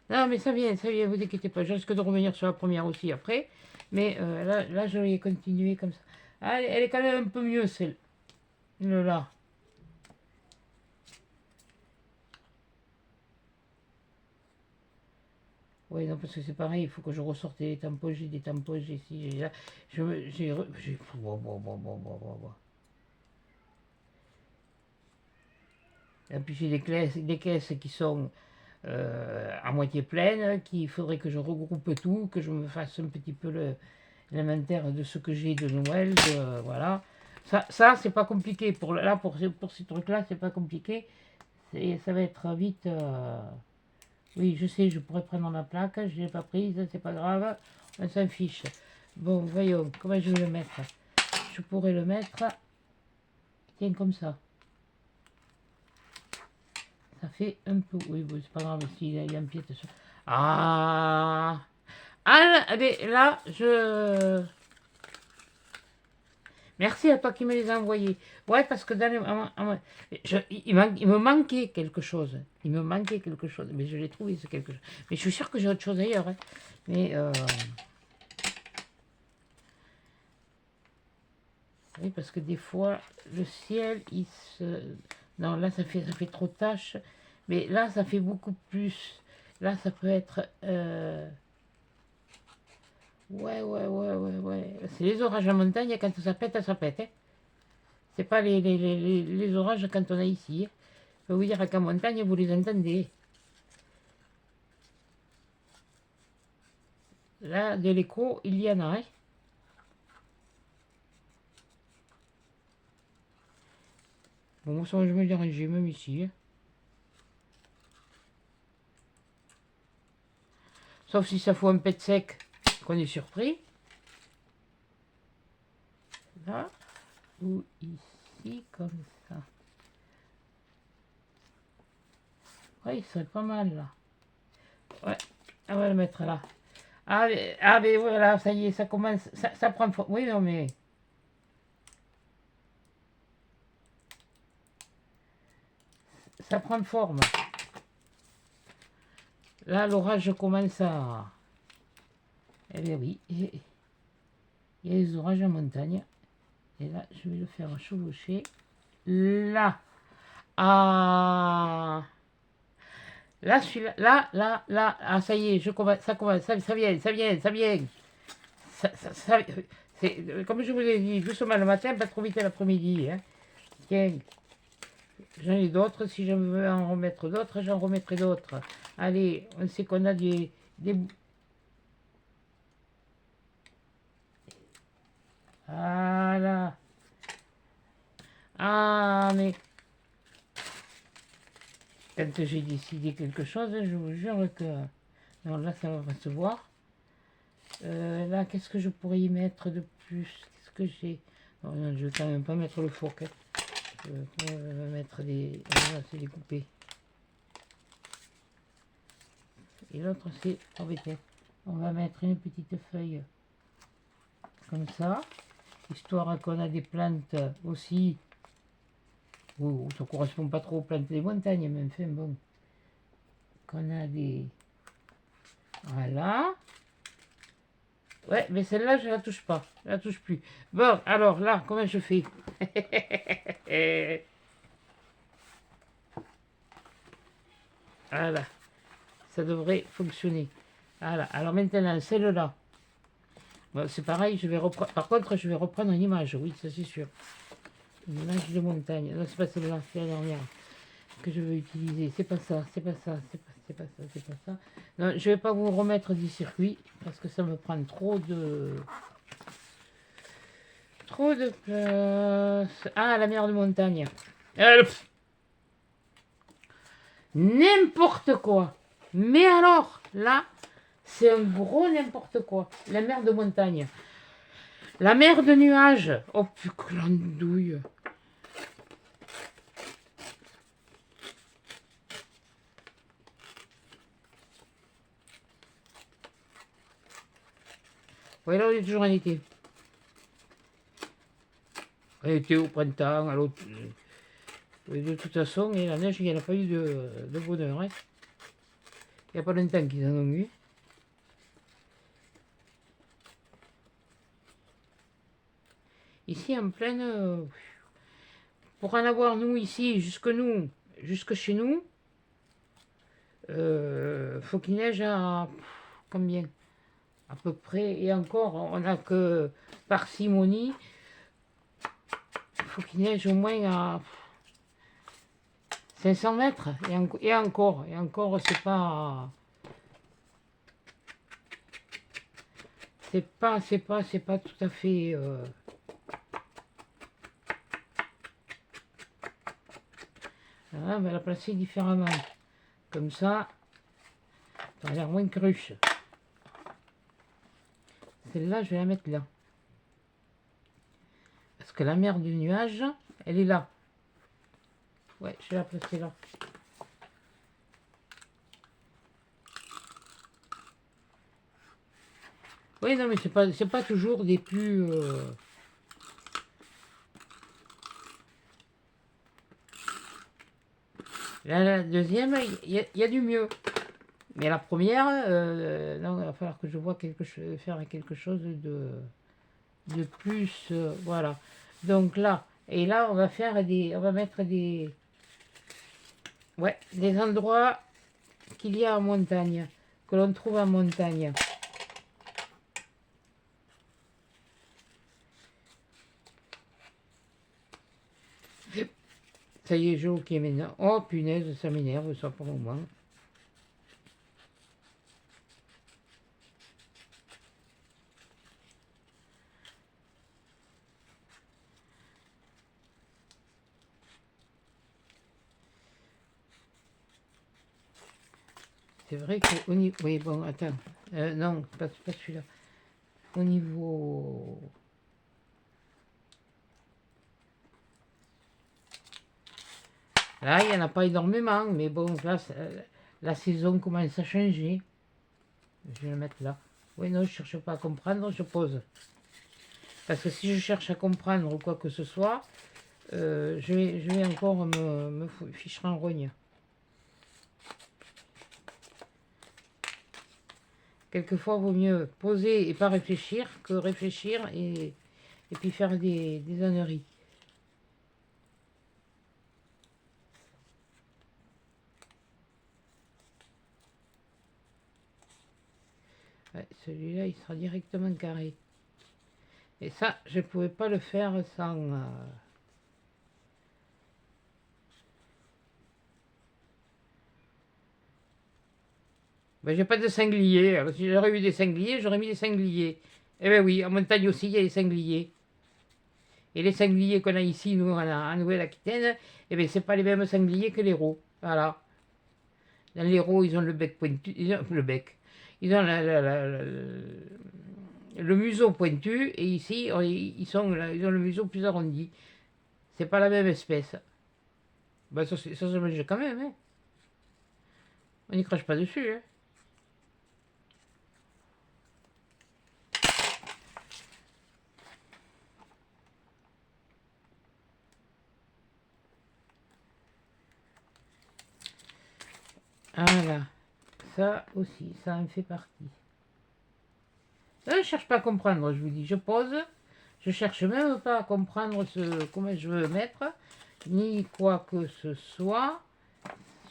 Non, mais ça vient, vous inquiétez pas. Je risque de revenir sur la première aussi après. Mais là, je vais continuer comme ça. Ah, elle est quand même un peu mieux, celle-là. Oui, non, parce que c'est pareil, il faut que je ressorte des tampons, j'ai des tampons, j'ai ici, j'ai là. J'ai. Bon. Et puis j'ai des caisses qui sont à moitié pleines, qu'il faudrait que je regroupe tout, que je me fasse un petit peu l'inventaire de ce que j'ai de Noël, voilà. Ça c'est pas compliqué. Pour ces trucs-là, c'est pas compliqué. Ça va être vite... Oui, je sais, je pourrais prendre la plaque, je ne l'ai pas prise, c'est pas grave, on s'en fiche. Bon, voyons, comment je vais le mettre? Je pourrais le mettre, tiens, comme ça. Ça fait un peu... Oui, bon, c'est pas grave, s'il y a un pied dessus. Ah, allez, là, je... Merci à toi qui me les a envoyés. Ouais, parce que dans il me manquait quelque chose. Il me manquait quelque chose. Mais je l'ai trouvé, ce quelque chose. Mais je suis sûr que j'ai autre chose ailleurs. Hein. Mais... Oui, parce que des fois, le ciel, il se... Non, là, ça fait trop de tâches. Mais là, ça fait beaucoup plus. Là, ça peut être... Ouais. C'est les orages en montagne, quand ça pète, ça pète. Hein. C'est pas les orages quand on est ici. Hein. Je peux vous dire qu'en montagne, vous les entendez. Là, de l'écho, il y en a. Hein. Bon, ça, je me dérange, même ici. Hein. Sauf si ça fout un pet sec, qu'on est surpris. Là, ou ici, comme ça. Ouais, il serait pas mal, là. Ouais, on va le mettre là. Mais voilà, ça y est, ça commence, ça prend forme. Oui, non, mais... Ça prend forme. Là, l'orage commence à... Eh bien oui, il y a les orages en montagne. Et là, je vais le faire chevaucher. Là. Ah. Là, là. Ah, ça y est, ça commence, ça vient. Comme je vous l'ai dit, doucement le matin, pas trop vite l'après-midi. Hein. Tiens, j'en ai d'autres. Si je veux en remettre d'autres, j'en remettrai d'autres. Allez, on sait qu'on a des... Voilà. Ah, mais... Quand j'ai décidé quelque chose, je vous jure que... Non, là, ça va se voir. Là, qu'est-ce que je pourrais y mettre de plus? Qu'est-ce que j'ai? Non, non, je vais quand même pas mettre le fourque. Hein. Je vais mettre des... Voilà, c'est découpé. Et l'autre, c'est embêté. On va mettre une petite feuille comme ça, histoire qu'on a des plantes aussi. Oh, ça correspond pas trop aux plantes des montagnes, mais enfin bon. Qu'on a des... Voilà. Ouais, mais celle-là, je la touche pas. Je la touche plus. Bon, alors là, comment je fais? Voilà. Ça devrait fonctionner. Voilà. Alors maintenant, celle-là. Bon, c'est pareil, je vais reprendre. Par contre, je vais reprendre une image, oui, ça c'est sûr. Une image de montagne. Non, c'est pas celle-là, c'est la dernière que je veux utiliser. C'est pas ça, c'est pas ça, c'est pas ça, c'est pas ça. Non, je vais pas vous remettre du circuit parce que ça me prend trop de place. Ah, la mer de montagne. N'importe quoi. Mais alors, là, c'est un gros n'importe quoi. La mer de montagne. La mer de nuages. Oh, putain, l'andouille. Oui, là, on est toujours en été. On était au printemps, à l'autre. De toute façon, et la neige, il n'y en a pas eu de bonheur. Hein. Il n'y a pas longtemps qu'ils en ont eu. Ici, en pleine... pour en avoir, nous, ici, jusque chez nous, faut qu'il neige à... combien? À peu près. Et encore, on n'a que parcimonie. Faut qu'il neige au moins à 500 mètres. Et encore, c'est pas... C'est pas tout à fait... Voilà, on va la placer différemment. Comme ça, ça a l'air moins cruche. Celle-là, je vais la mettre là. Parce que la mer du nuage, elle est là. Ouais, je vais la placer là. Oui, non, mais c'est pas toujours des plus... Là, la deuxième, il y a du mieux. Mais la première, non, il va falloir que je vois faire quelque chose de plus... voilà. Donc là, et là, on va mettre des... Ouais, des endroits qu'il y a en montagne, que l'on trouve en montagne. Ça y est, j'ai ok maintenant. Oh punaise, ça m'énerve ça pour le moment. C'est vrai que au niveau... Oui, bon, attends. Non, pas celui-là. Au niveau... Là, il n'y en a pas énormément, mais bon, là, la saison commence à changer. Je vais le mettre là. Oui, non, je ne cherche pas à comprendre, je pose. Parce que si je cherche à comprendre ou quoi que ce soit, je vais encore me ficher en rogne. Quelquefois, il vaut mieux poser et pas réfléchir que réfléchir et puis faire des âneries. Ouais, celui-là, il sera directement carré. Et ça, je ne pouvais pas le faire sans... Ben, j'ai pas de sanglier. Alors, si j'aurais eu des sangliers, j'aurais mis des sangliers. Eh bien oui, en montagne aussi, il y a des sangliers. Et les sangliers qu'on a ici, nous, en Nouvelle-Aquitaine, eh bien, c'est pas les mêmes sangliers que l'hérault. Voilà. Dans l'hérault, ils ont le bec pointu. Ils ont le bec. Ils ont le museau pointu. Et ici, ils ont le museau plus arrondi. C'est pas la même espèce. Ben, ça se mange quand même. Hein. On n'y crache pas dessus. Hein. Voilà. Ça aussi, ça en fait partie. Je ne cherche pas à comprendre, je vous dis. Je pose. Je cherche même pas à comprendre comment je veux mettre, ni quoi que ce soit.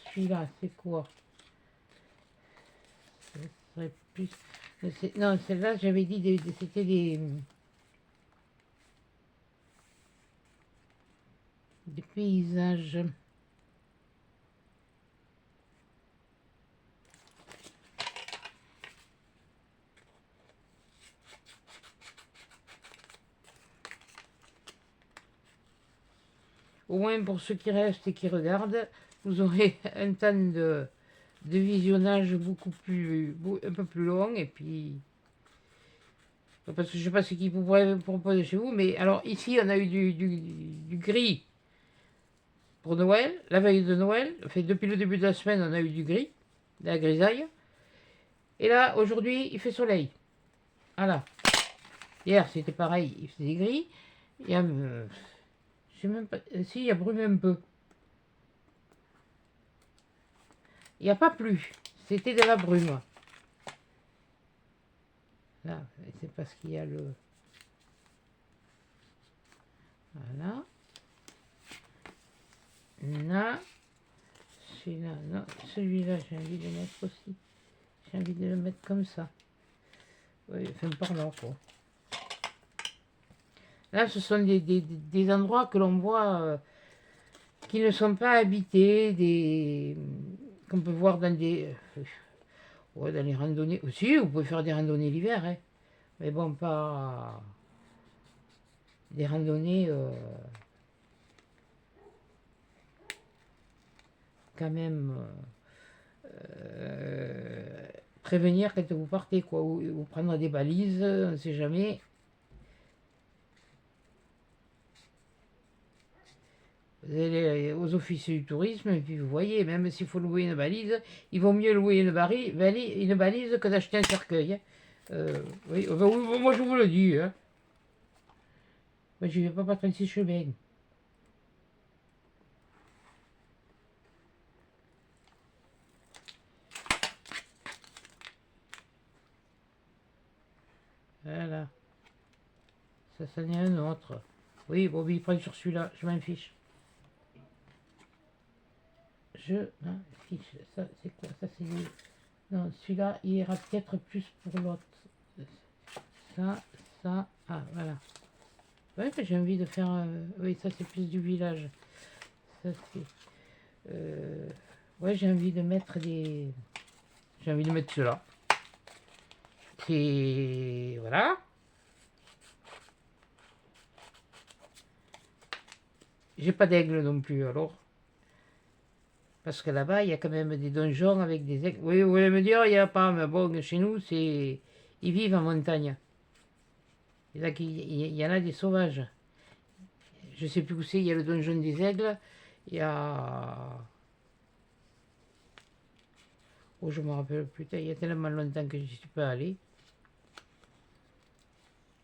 Celui-là, c'est quoi? Ce serait plus... Non, celle-là, j'avais dit, c'était des paysages. Au moins pour ceux qui restent et qui regardent, vous aurez un temps de visionnage un peu plus long. Et puis, parce que je ne sais pas ce qu'ils vous proposer chez vous, mais alors ici on a eu du gris pour Noël, la veille de Noël, enfin, depuis le début de la semaine on a eu du gris, de la grisaille. Et là aujourd'hui il fait soleil. Voilà. Hier c'était pareil, il faisait gris. Il y a, je sais même pas, si il y a brumé un peu. Il n'y a pas plu, c'était de la brume. Là, c'est parce qu'il y a le... Voilà. Là. Celui-là, non. Celui-là, j'ai envie de le mettre aussi. J'ai envie de le mettre comme ça. Oui, enfin par là, quoi. Là, ce sont des endroits que l'on voit qui ne sont pas habités, qu'on peut voir dans ouais, dans les randonnées. Aussi, vous pouvez faire des randonnées l'hiver, hein. Mais bon, pas des randonnées... quand même prévenir quand vous partez, quoi, ou prendre des balises, on ne sait jamais. Vous allez aux offices du tourisme et puis vous voyez, même s'il faut louer une valise, il vaut mieux louer une valise que d'acheter un cercueil. Hein. Oui, enfin, oui, moi je vous le dis. Hein. Moi je ne vais pas 36 chemins. Voilà. Ça, c'en est un autre. Oui, bon, il prend sur celui-là, je m'en fiche. Je m'en fiche. Ça, c'est quoi? Ça, c'est... Non, celui-là, il ira peut-être plus pour l'autre. Ça, ça... Ah, voilà. Ouais, j'ai envie de faire... Oui, ça, c'est plus du village. Ça, c'est... Ouais, j'ai envie de mettre des... J'ai envie de mettre cela. C'est... Voilà. J'ai pas d'aigle non plus, alors. Parce que là-bas, il y a quand même des donjons avec des aigles. Oui, vous voulez me dire, il n'y a pas, mais bon, chez nous, c'est... Ils vivent en montagne. Il y en a des sauvages. Je sais plus où c'est, il y a le donjon des aigles. Il y a... Oh, je me rappelle plus, il y a tellement longtemps que je ne suis pas allé.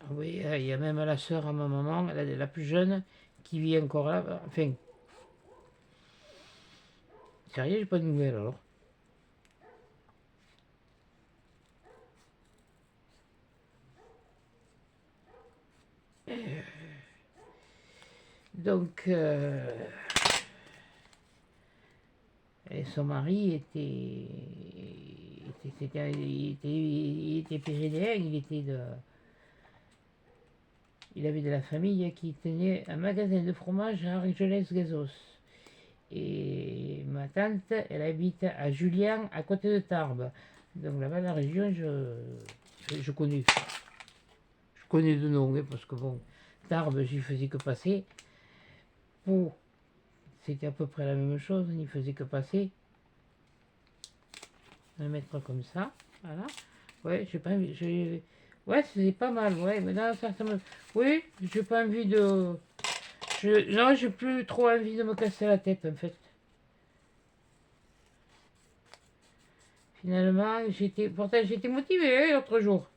Ah oui, il y a même la sœur à ma maman, la plus jeune, qui vit encore là. Enfin, sérieux, j'ai pas de nouvelles alors. Donc, et son mari il était pyrénéen, il avait de la famille qui tenait un magasin de fromage à Argelès-Gazos. Et ma tante, elle habite à Julian, à côté de Tarbes. Donc là-bas, la région, je connais. Je connais de nom, hein, parce que bon, Tarbes, j'y faisais que passer. Pau, c'était à peu près la même chose, on n'y faisait que passer. On va mettre comme ça, voilà. Ouais, j'ai pas envie, ouais, c'est pas mal, ouais, mais là, ça me... Oui, j'ai pas envie de... Non, j'ai plus trop envie de me casser la tête, en fait. Finalement, pourtant j'étais motivée l'autre jour.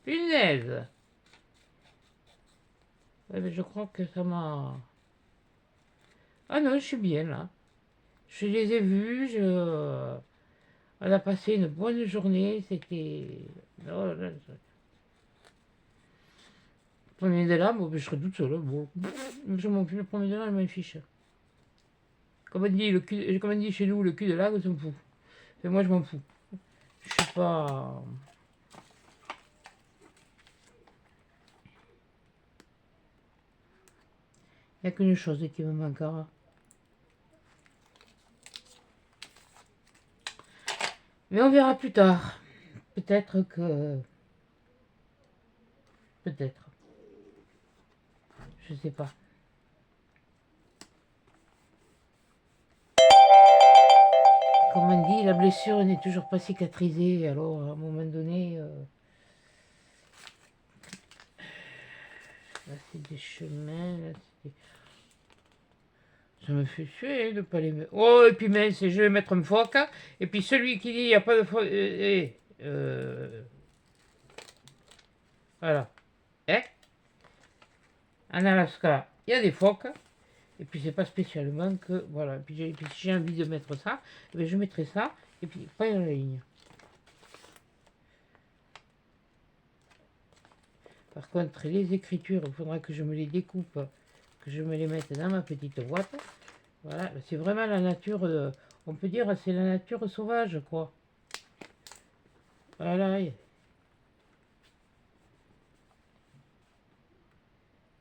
Punaise. Ouais, mais je crois que ça m'a... Ah non, je suis bien là. Je les ai vus, on a passé une bonne journée, c'était... Non, là, le premier de là, bon, ben, je serais toute seule. Bon. Je m'en fiche, le premier de là, je m'en fiche. Comme on dit chez nous, le cul de là, on s'en fout. Et moi, je m'en fous. Je suis pas... Il n'y a qu'une chose qui me manquera. Mais on verra plus tard. Peut-être que... Peut-être. Je sais pas. Comme on dit, la blessure n'est toujours pas cicatrisée. Alors, à un moment donné... Là, c'est des chemins. Là, ça me fait suer de pas les mettre. Oh, et puis, mais je vais mettre un phoque. Et puis, celui qui dit il n'y a pas de phoque... voilà. Hein? En Alaska, il y a des phoques. Et puis, c'est pas spécialement que... Voilà. Et puis, si j'ai envie de mettre ça, eh bien, je mettrai ça. Et puis, pas dans la ligne. Par contre, les écritures, il faudra que je me les découpe, que je me les mette dans ma petite boîte. Voilà, c'est vraiment la nature, on peut dire, c'est la nature sauvage, quoi. Voilà.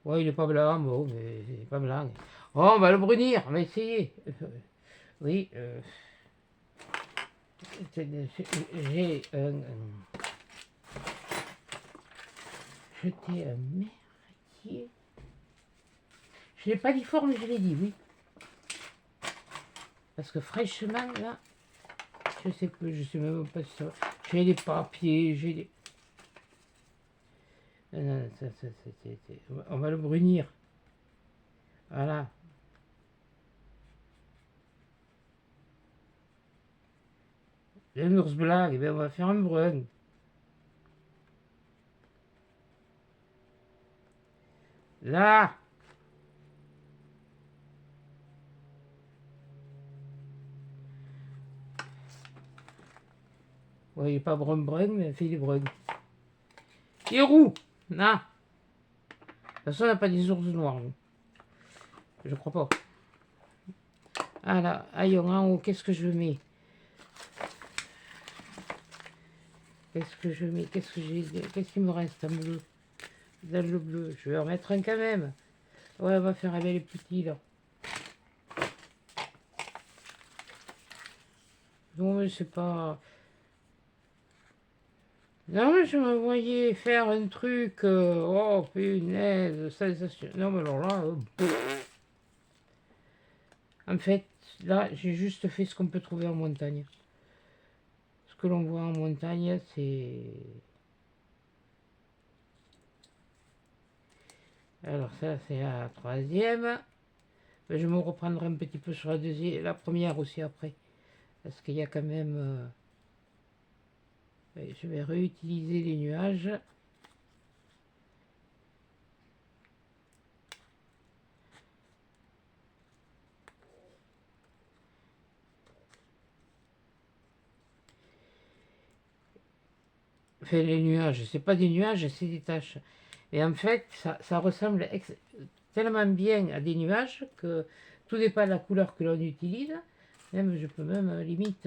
Ouais, il est pas blanc, bon, mais il est pas blanc. Oh, on va le brunir, on va essayer. Oui, j'ai jeté un merdier. Je l'ai pas dit fort, mais je l'ai dit, oui. Parce que fraîchement, là, je sais plus, je sais même pas si ça va. J'ai des papiers, j'ai des... Non, non, on va le brunir. Voilà. Un ours blague, eh bien, on va faire un brun. Là. Ouais, il n'est pas brun, mais il fait des bruns. Il est roux. Non. De toute façon, on n'a pas des ours noirs. Nous. Je crois pas. Ah là, aïe, en haut, qu'est-ce que je mets? Qu'est-ce que je mets? Qu'est-ce que j'ai? Qu'est-ce qu'il me reste en bleu? Dans le bleu. Je vais en mettre un quand même. Ouais, on va faire avec les petits là. Non, mais c'est pas... Non, mais je me voyais faire un truc... oh, punaise, sensation. Non, mais alors là... En fait, là, j'ai juste fait ce qu'on peut trouver en montagne. Ce que l'on voit en montagne, c'est... Alors ça, c'est la troisième. Je me reprendrai un petit peu sur la deuxième, la première aussi après. Parce qu'il y a quand même... je vais réutiliser les nuages. Enfin, les nuages, c'est pas des nuages, c'est des taches. Et en fait, ça ressemble tellement bien à des nuages que tout dépend de la couleur que l'on utilise. Même, je peux même limite...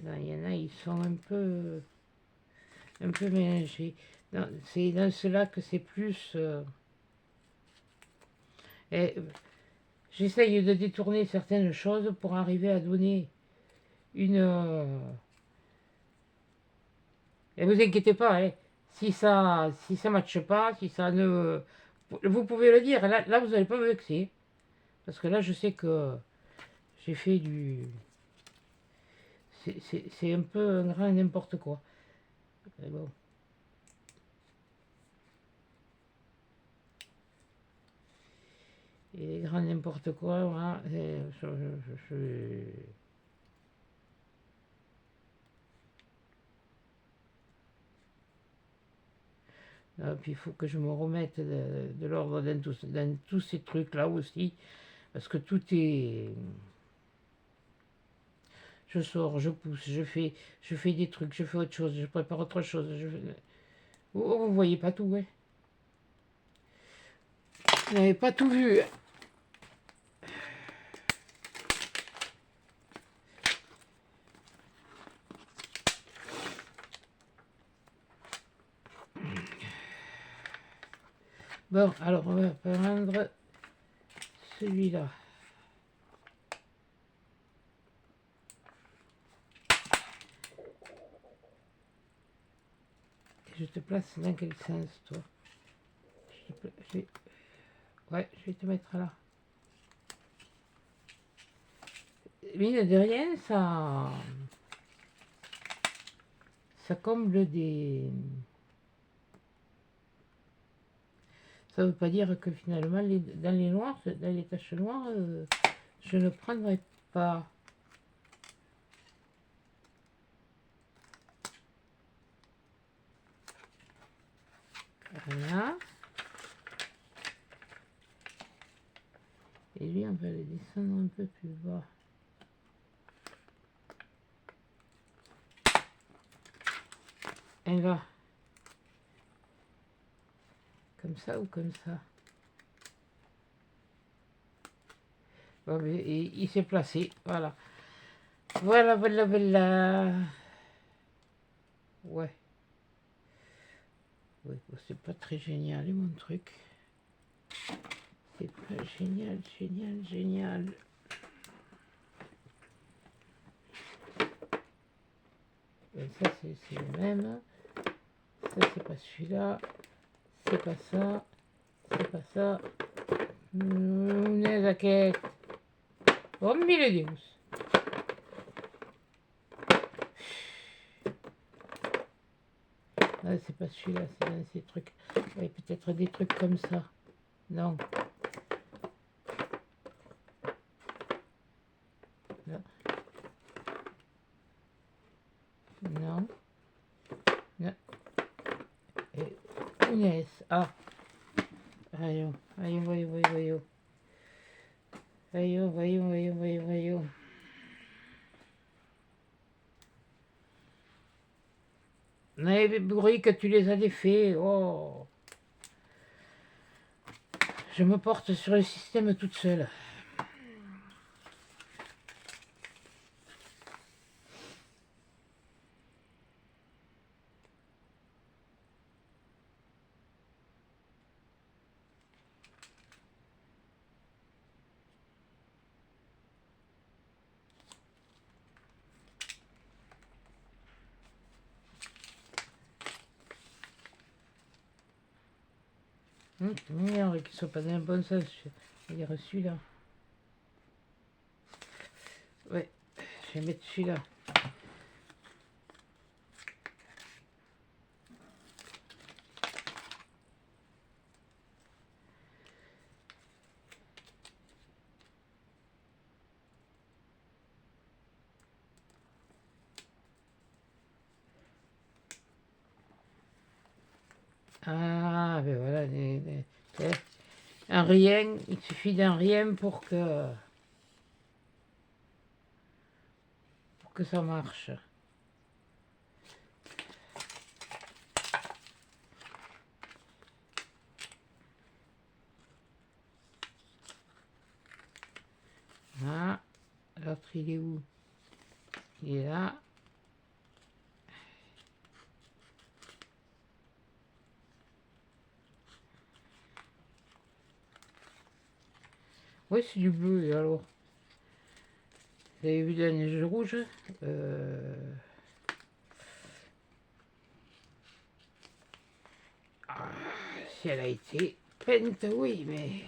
là, il y en a, ils sont un peu mélangés. C'est dans cela que c'est plus... et j'essaye de détourner certaines choses pour arriver à donner une... et vous inquiétez pas, hein, si ça matche pas, si ça ne... Vous pouvez le dire, là vous n'allez pas me vexer. Parce que là, je sais que j'ai fait du... C'est un peu un grand n'importe quoi. Mais bon. Et les grands n'importe quoi, voilà, ah, puis il faut que je me remette de l'ordre dans tous ces trucs-là aussi. Parce que tout est... Je sors, je pousse, je fais des trucs, je fais autre chose, je prépare autre chose. Vous voyez pas tout, ouais. Vous n'avez pas tout vu. Bon, alors on va prendre celui-là. Je te place dans quel sens, toi? Ouais, je vais te mettre là. Mine de rien, ça comble des... Ça veut pas dire que finalement, dans les noirs, dans les taches noires, je ne prendrai pas. Voilà. Et lui, on va le descendre un peu plus bas. Et là. Comme ça ou comme ça. Bon, mais il s'est placé, voilà. Voilà, voilà, voilà. Ouais. Ouais, bon, c'est pas très génial, mon truc. C'est pas génial, génial, génial. Et ça, c'est le même. Ça, c'est pas celui-là. C'est pas ça. pas ça. Nezaket. Oh, mille Dios. Ah, c'est pas celui-là, c'est dans ces trucs. Ouais, peut-être des trucs comme ça. Non. Non. Non. Non. Et Inès. Ah. Voyons. Voyons, voyons, voyons, voyons. Voyons, voyons, voyons, voyons, voyons. Mais bruit que tu les as défaits. Oh. Je me porte sur le système toute seule. Merde, qu'ils soient pas dans le bon sens. Je vais dire celui-là. Ouais, je vais mettre celui-là. Ah, ben voilà, un rien, il suffit d'un rien pour que ça marche. Ah, l'autre il est où? Il est là. Oui, c'est du bleu, et alors? Vous avez vu la neige rouge? Ah, si elle a été peinte, oui, mais...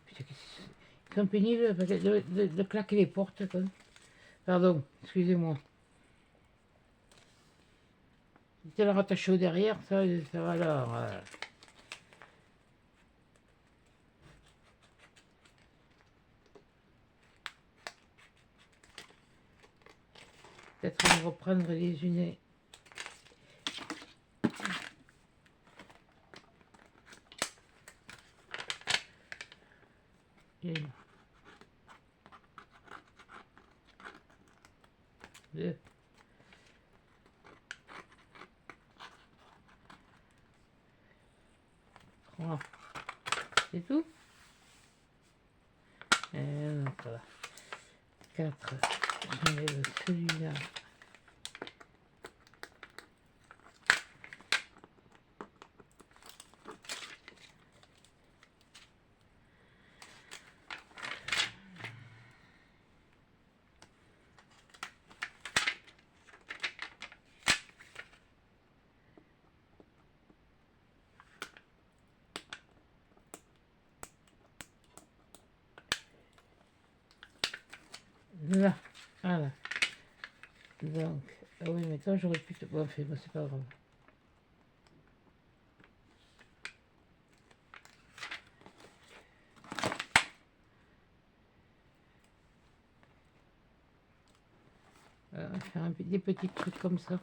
Putain, ils sont pénibles de claquer les portes, quoi. Pardon, excusez-moi. Si elle rattaché au derrière, ça va alors... Peut-être reprendre les unes. Une. Deux. Trois. C'est tout? Et voilà. 4. J'enlève celui-là. Là, voilà. Donc, ah oui, mais toi j'aurais pu te... Bon, fait, bon, c'est pas grave. On va faire des petits trucs comme ça.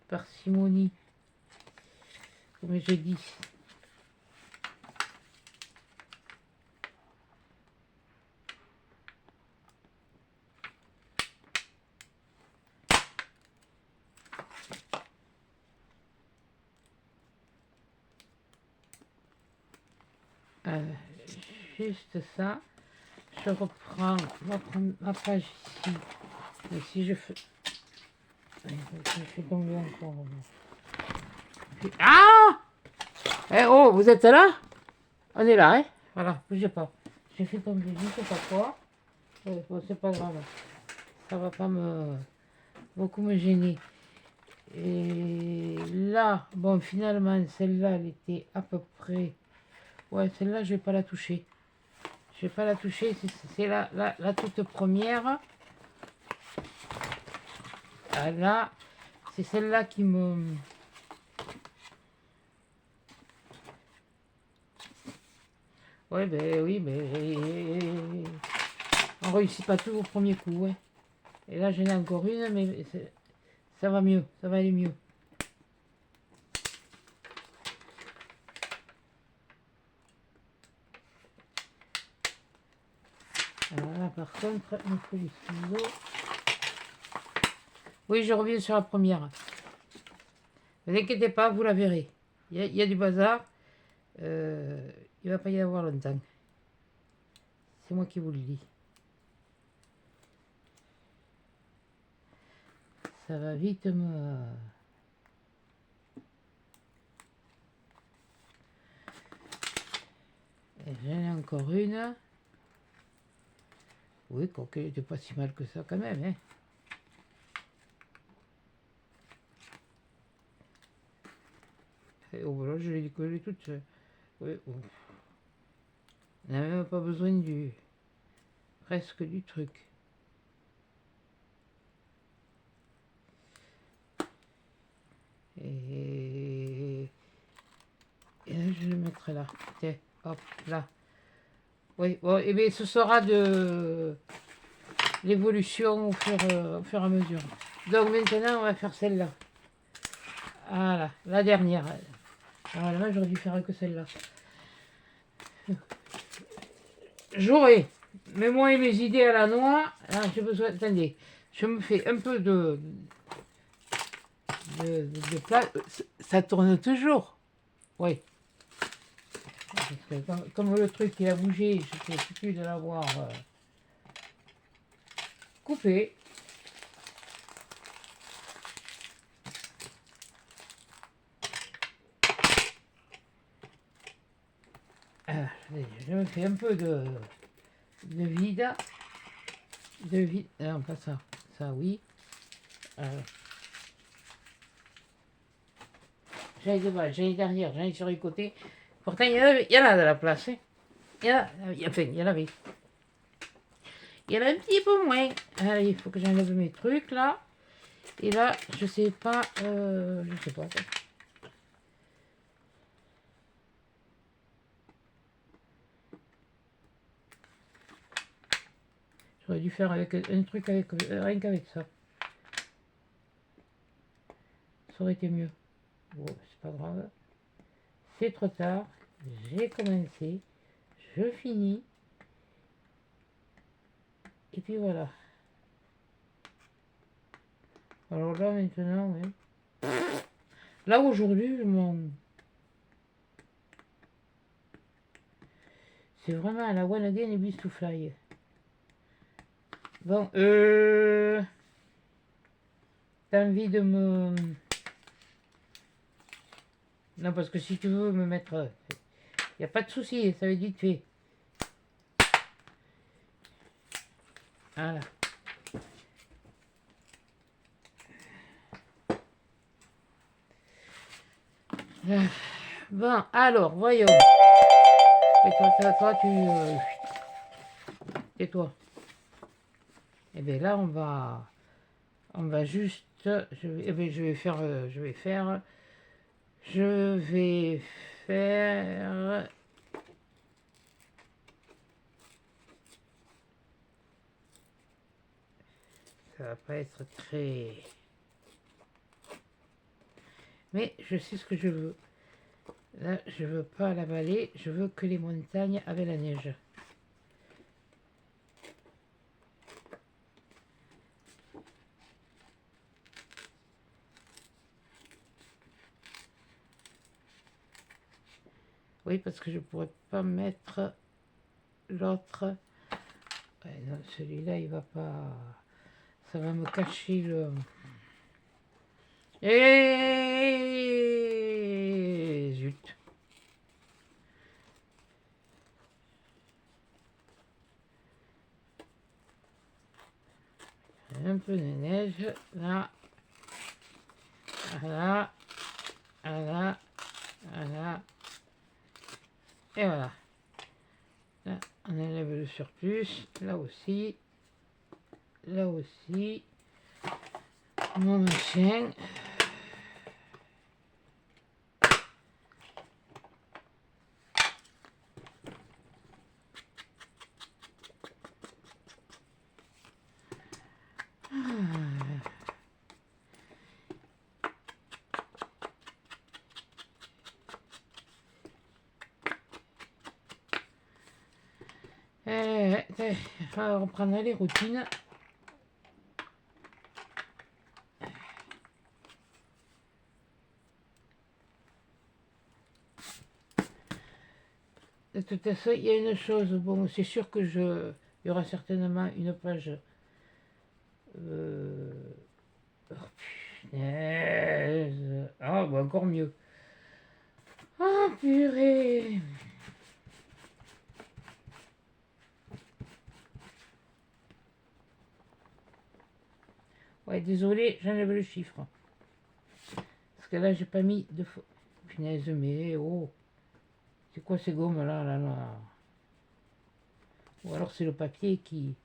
Parcimonie. Comme je dis. Juste ça. Je reprends ma page ici. Et si je fais... Je fais tomber encore. Ah! Eh oh, vous êtes là? On est là, hein? Voilà, bougez pas. J'ai fait tomber je sais pas quoi. Bon, c'est pas grave. Ça va pas beaucoup me gêner. Et là, bon, finalement, celle-là, elle était à peu près... Ouais, celle-là, je vais pas la toucher. Je vais pas la toucher, c'est la toute première. Ah, là, c'est celle-là qui me... Ouais, ben oui, mais... On réussit pas tout au premier coup, ouais. Et là, j'en ai encore une, mais ça va mieux, ça va aller mieux. Alors là, par contre, il me faut les ciseaux. Oui, je reviens sur la première. Ne vous inquiétez pas, vous la verrez. Il y a du bazar. Il ne va pas y avoir longtemps. C'est moi qui vous le dis. Ça va vite me... J'en ai encore une. Oui, quoique elle n'était pas si mal que ça quand même. Hein. Et oh, voilà, je l'ai décollé toute seule. Oui, oh. On n'a même pas besoin du... presque du truc. Et là, je vais le mettre là. Tiens, hop, là. Oui, bon, et bien ce sera de l'évolution au fur et à mesure. Donc maintenant, on va faire celle-là. Voilà, la dernière. Voilà, j'aurais dû faire que celle-là. J'aurais, mais moi et mes idées à la noix, alors j'ai besoin, attendez, je me fais un peu de plat, ça tourne toujours, oui. Parce que comme le truc il a bougé, je ne sais plus de l'avoir coupé. Je me fais un peu vide, non pas ça, ça oui. J'allais devant, j'allais derrière, j'allais sur les côtés. Pourtant il y en a de la place, hein. Enfin, il y en avait. Il y en a un petit peu moins. Allez, il faut que j'enlève mes trucs là. Et là, je sais pas, je sais pas. J'aurais dû faire avec un truc avec rien qu'avec ça. Ça aurait été mieux. Bon, c'est pas grave. C'est trop tard. J'ai commencé. Je finis. Et puis voilà. Alors là maintenant, ouais. Là aujourd'hui, c'est vraiment à la one again et beast to fly. Bon, t'as envie de me... Non, parce que si tu veux me mettre... Il n'y a pas de souci, ça va être vite fait. Voilà. Bon, alors, voyons. Et toi, tu... tais-toi. Et bien là, on va juste... je vais faire... Ça va pas être très... Mais je sais ce que je veux. Là, je veux pas la vallée, je veux que les montagnes avec la neige. Oui, parce que je pourrais pas mettre l'autre. Ouais, non, celui-là, il va pas... Ça va me cacher le... Et zut. Un peu de neige, là. Voilà, voilà, voilà, et voilà. Là, on enlève le surplus, là aussi, mon machin. On va reprendre les routines. De toute façon, il y a une chose, bon, c'est sûr que il y aura certainement une page. Oh, punaise. Ah, bon, encore mieux. Ah, purée. Ouais, désolé, j'enlève le chiffre. Parce que là, j'ai pas mis de faux. Punaise, mais oh. C'est quoi ces gommes là, là, là? Ou alors c'est le papier qui.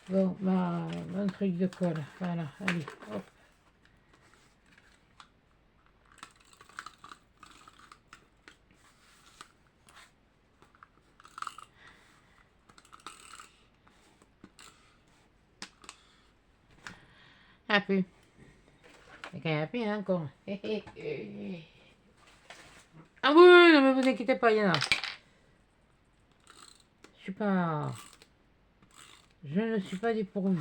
Bon, mon truc de colle. Voilà, allez, hop. Un peu. Il y a un peu hein, encore. Ah oui, non mais vous inquiétez pas, il y en a. Je suis pas. Je ne suis pas dépourvu.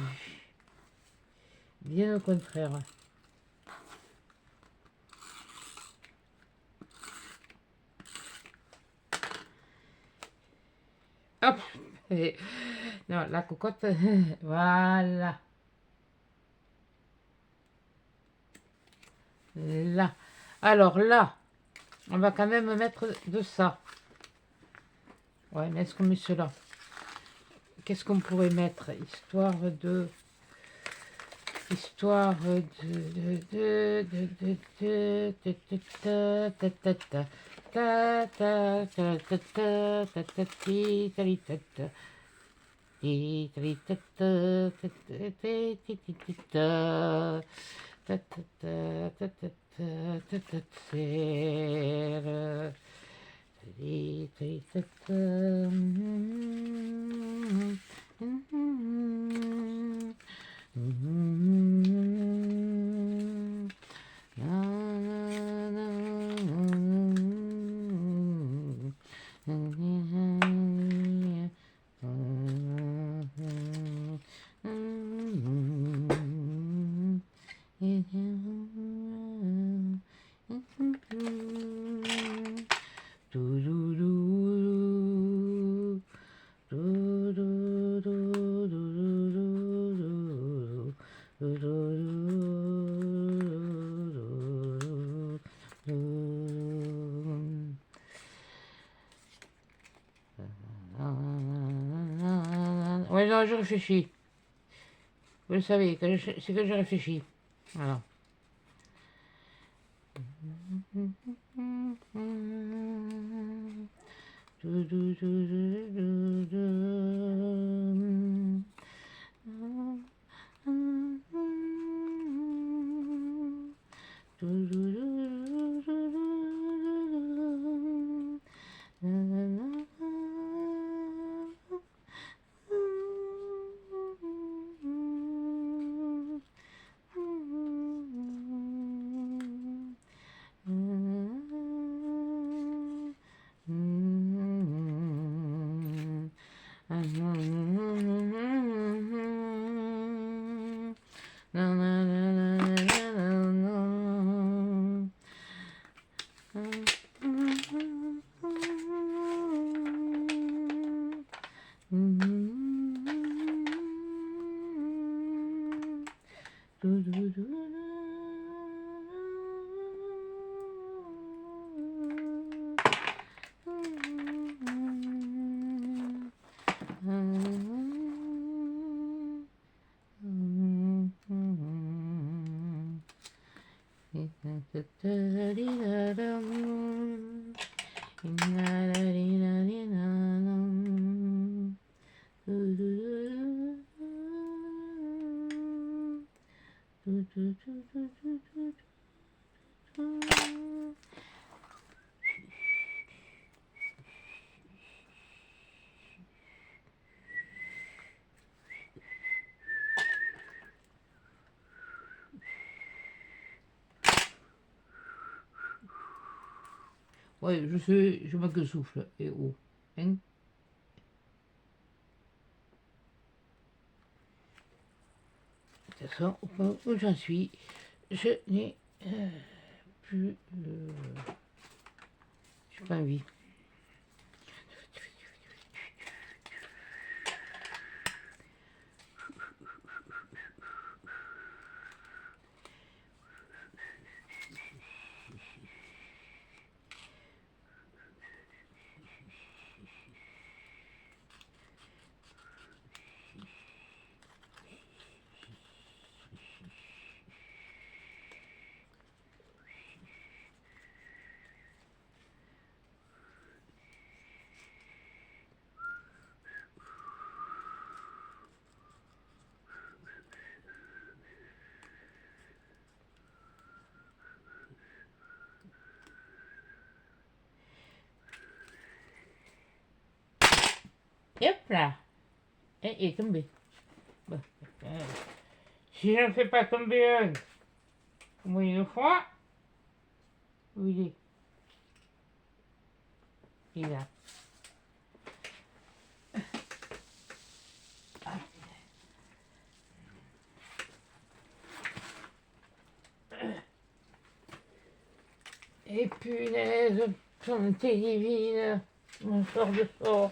Bien au contraire. Hop. Non, la cocotte. Voilà. Là. Alors là, on va quand même mettre de ça. Ouais, mais est-ce qu'on met cela? Qu'est-ce qu'on pourrait mettre? Histoire de Ouais, non, je réfléchis. Vous le savez, c'est que je réfléchis. Voilà. Ouais, je sais, je manque de souffle. Et oh, hein? De toute façon, au point où j'en suis, je n'ai plus... j'ai pas envie. Et hop là, et il est tombé. Bon. Si je ne fais pas tomber un, au moins une fois, où il est? Il est là. Et punaise, santé divine, mon sort de sort.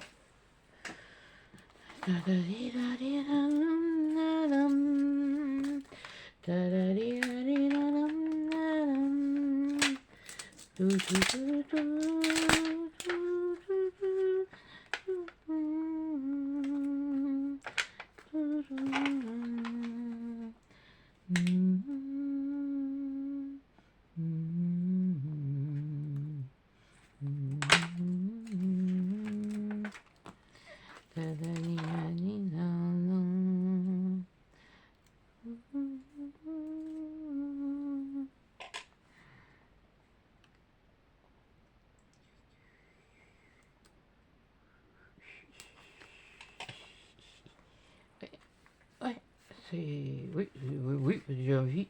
Ouais, c'est... Oui, oui, oui, j'ai envie.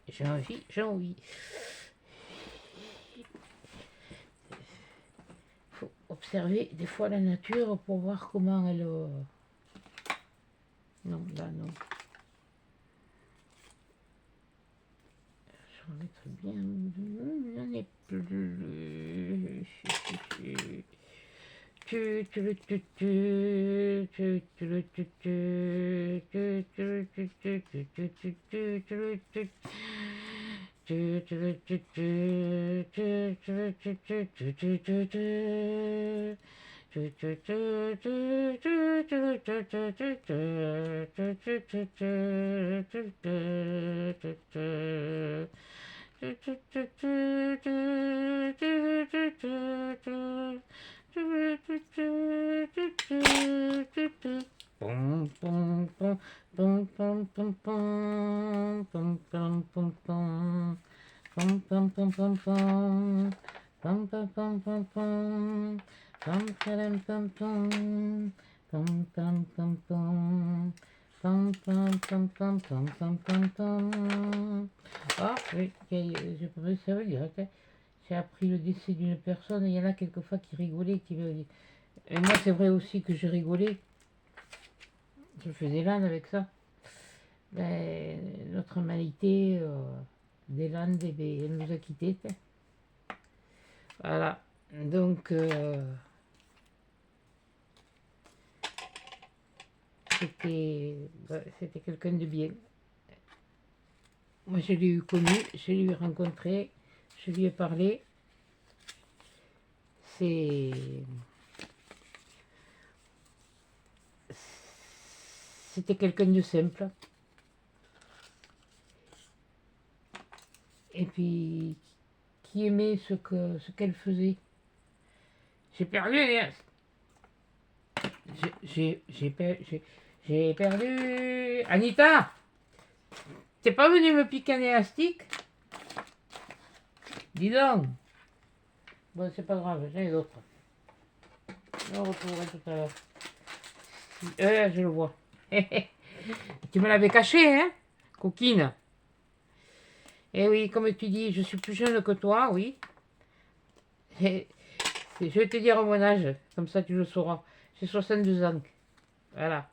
Faut observer des fois la nature pour voir comment elle... Non, là, non. Je vais mettre bien... J'en ai plus... Ah oui, j'ai pas vu ça veut dire que j'ai appris le décès d'une personne et il y en a quelquefois qui rigolaient, qui me... Et moi c'est vrai aussi que j'ai rigolé, je faisais l'âne avec ça. Ben, notre humanité des Landes, eh ben, elle nous a quittés. Voilà, donc c'était quelqu'un de bien. Moi je l'ai eu connu, je l'ai eu rencontré, je lui ai parlé. C'était quelqu'un de simple. Et puis qui aimait ce qu'elle faisait. J'ai perdu les... J'ai perdu... Anita, t'es pas venue me piquer un élastique? Dis donc. Bon, c'est pas grave, j'en ai d'autres. Je le retrouverai tout à l'heure. Je le vois. Tu me l'avais caché, hein, coquine? Eh oui, comme tu dis, je suis plus jeune que toi, oui. Et je vais te dire mon âge, comme ça tu le sauras. J'ai 62 ans. Voilà.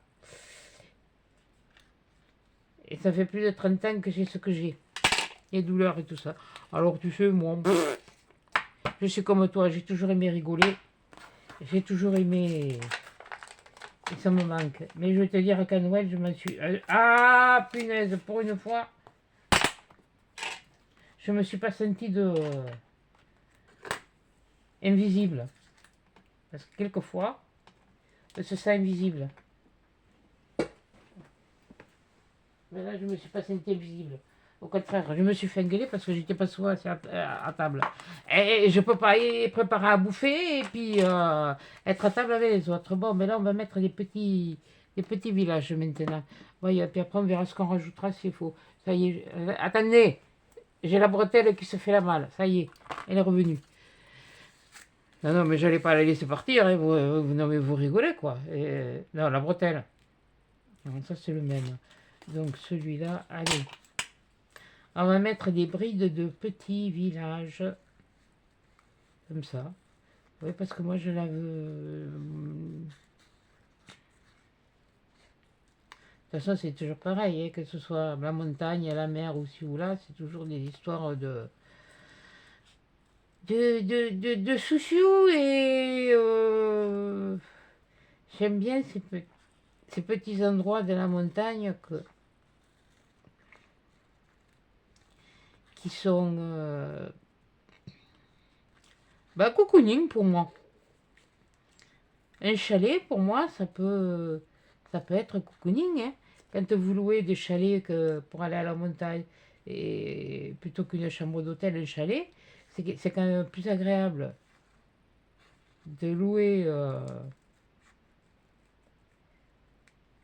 Et ça fait plus de 30 ans que j'ai ce que j'ai. Les douleurs et tout ça. Alors tu sais, moi, je suis comme toi, j'ai toujours aimé rigoler. J'ai toujours aimé... Et ça me manque. Mais je vais te dire qu'à Noël, je m'en suis... Ah, punaise, pour une fois, je me suis pas senti de... invisible. Parce que quelquefois, on se sent invisible. Mais là, je me suis pas senti invisible. Au contraire, je me suis fait engueuler parce que j'étais pas souvent assis à table. Et je peux pas y préparer à bouffer et puis être à table avec les autres. Bon, mais là, on va mettre des petits villages maintenant. Bon, et puis après, on verra ce qu'on rajoutera s'il faut. Ça y est, attendez, j'ai la bretelle qui se fait la malle. Ça y est, elle est revenue. Non, non, mais j'allais pas la laisser partir. Hein. Non, mais vous rigolez, quoi. Non, la bretelle. Non, ça, c'est le même. Donc, celui-là, allez. On va mettre des brides de petits villages. Comme ça. Oui, parce que moi, je la veux... De toute façon, c'est toujours pareil. Hein, que ce soit la montagne, la mer, ou ci ou là, c'est toujours des histoires de chouchou et j'aime bien ces petits endroits de la montagne qui sont cocooning pour moi. Un chalet pour moi ça peut être cocooning, hein. Quand vous louez des chalets pour aller à la montagne et plutôt qu'une chambre d'hôtel, un chalet, c'est quand même plus agréable de louer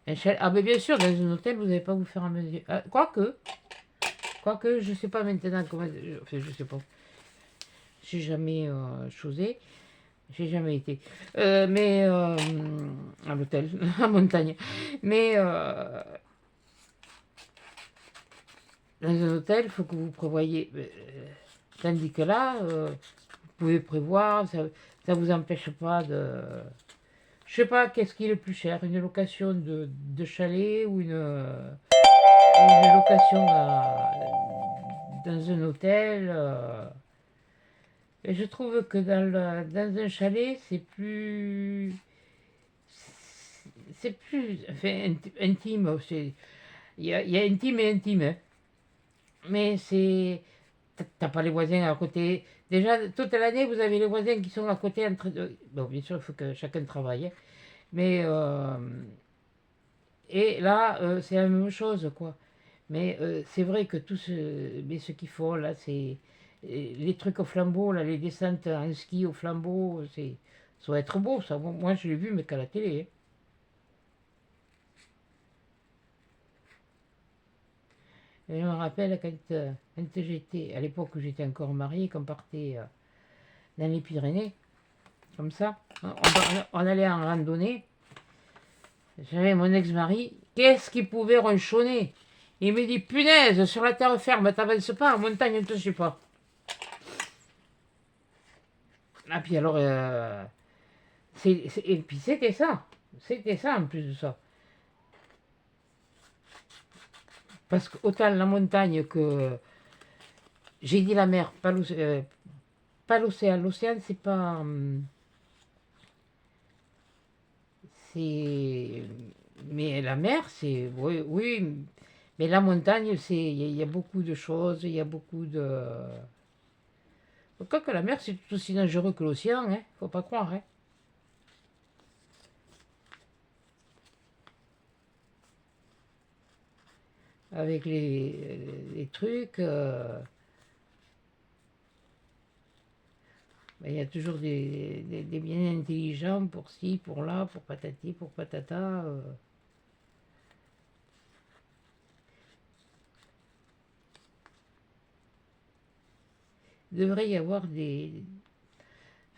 un chalet. Ah, mais bien sûr, dans un hôtel, vous n'allez pas vous faire à mesure. Quoique, je sais pas maintenant comment. Enfin, je sais pas. J'ai jamais chosé. J'ai jamais été. Mais à l'hôtel, en montagne. Mais dans un hôtel, il faut que vous prévoyez. Tandis que là, vous pouvez prévoir, ça vous empêche pas de. Je sais pas, qu'est-ce qui est le plus cher, une location de chalet ou une location dans un hôtel. Et je trouve que dans un chalet, c'est plus enfin, intime. Il y a intime et intime. Hein. Mais t'as pas les voisins à côté. Déjà, toute l'année, vous avez les voisins qui sont à côté en train de... Bon, bien sûr, il faut que chacun travaille. Hein. Mais... et là, c'est la même chose, quoi. Mais c'est vrai que mais ce qu'ils font, là, c'est... Les trucs au flambeau, là, les descentes en ski au flambeau, ça va être beau, ça. Moi, je l'ai vu, mais qu'à la télé. Hein. Et je me rappelle quand j'étais, à l'époque où j'étais encore mariée, qu'on partait dans les Pyrénées, comme ça, on allait en randonnée. J'avais mon ex-mari, qu'est-ce qu'il pouvait ronchonner? Il me dit, punaise, sur la terre ferme, t'avances pas, en montagne, on te suit pas. Ah, puis alors, et puis c'était ça en plus de ça. Parce que autant la montagne que, j'ai dit la mer, pas l'océan. L'océan, c'est pas, c'est, mais la mer, c'est, oui, oui, mais la montagne, il y a beaucoup de choses, il y a beaucoup de... Quoique la mer, c'est tout aussi dangereux que l'océan, hein, faut pas croire, hein. Avec les trucs... Ben, il y a toujours des biens intelligents pour ci, pour là, pour patati, pour patata. Il devrait y avoir des...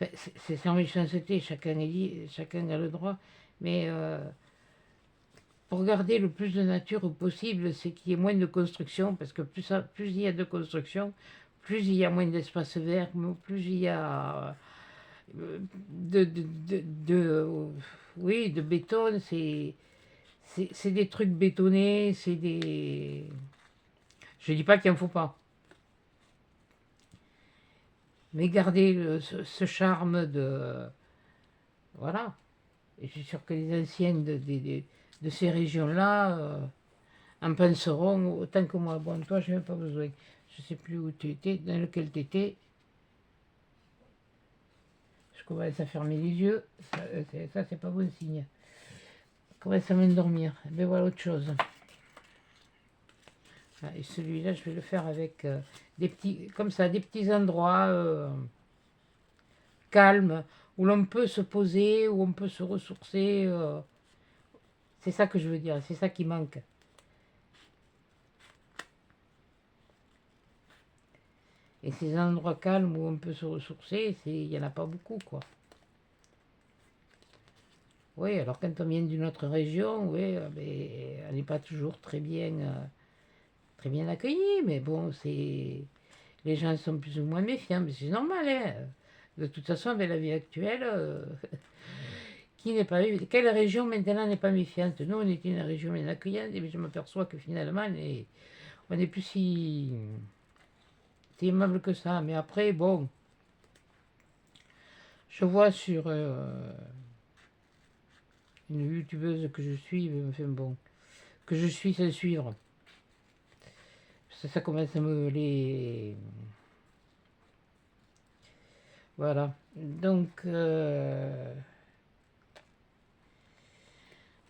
Enfin, c'est sans méchanceté, chacun a le droit, mais pour garder le plus de nature possible, c'est qu'il y ait moins de construction, parce que plus il y a de construction, plus il y a moins d'espace vert, plus il y a oui, de béton, c'est des trucs bétonnés, c'est des... Je dis pas qu'il en faut pas, mais garder ce charme de... Voilà. Et je suis sûr que les anciens de ces régions-là en penseront autant que moi. Bon, toi, je n'ai pas besoin. Je ne sais plus où tu étais, dans lequel tu étais. Je commence à fermer les yeux. Ça c'est pas bon signe. Je commence à m'endormir. Mais voilà autre chose. Ah, et celui-là, je vais le faire avec des petits, comme ça, des petits endroits calmes où l'on peut se poser, où on peut se ressourcer. C'est ça que je veux dire. C'est ça qui manque. Et ces endroits calmes où on peut se ressourcer, il n'y en a pas beaucoup, quoi. Oui, alors quand on vient d'une autre région, oui, ben, on n'est pas toujours très bien accueilli, mais bon, les gens sont plus ou moins méfiants, mais c'est normal, hein. De toute façon, avec la vie actuelle, qui n'est pas... Quelle région maintenant n'est pas méfiante? Nous, on était une région bien accueillante, et je m'aperçois que finalement, on n'est plus si aimable que ça. Mais après, bon, je vois sur une youtubeuse que je suis, enfin bon, que je suis sans suivre. Ça commence à me les... Voilà. Donc,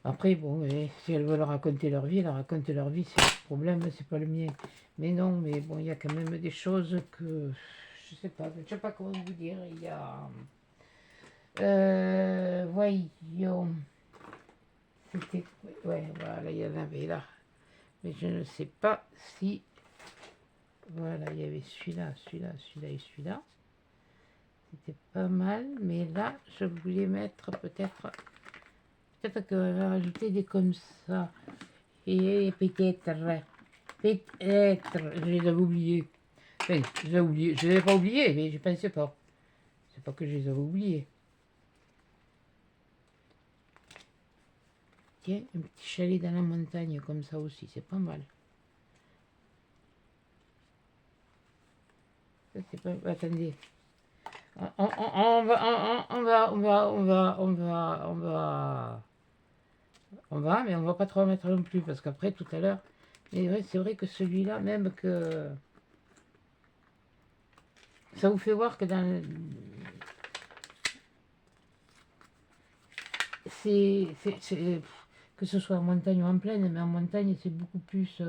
après, bon, si elles veulent raconter leur vie, elles racontent leur vie, c'est le problème, c'est pas le mien. Mais non, mais bon, il y a quand même des choses que... Je sais pas comment vous dire. Il y a... voyons... C'était... Ouais, voilà, il y en avait là. Mais je ne sais pas si... Voilà, il y avait celui-là, celui-là, celui-là et celui-là. C'était pas mal, mais là, je voulais mettre peut-être... Peut-être que je vais rajouter des comme ça. Et peut-être... Peut-être... Je les avais oubliés. Enfin, je les ai oubliés. Je ne les ai pas oubliés, mais je pensais pas. C'est pas que je les avais oubliés. Tiens, un petit chalet dans la montagne comme ça aussi, c'est pas mal. Ça, c'est pas... Attendez. Mais on va pas trop en mettre non plus, parce qu'après, tout à l'heure, mais c'est vrai que celui-là, même que... Ça vous fait voir que dans... Que ce soit en montagne ou en plaine, mais en montagne, c'est beaucoup plus...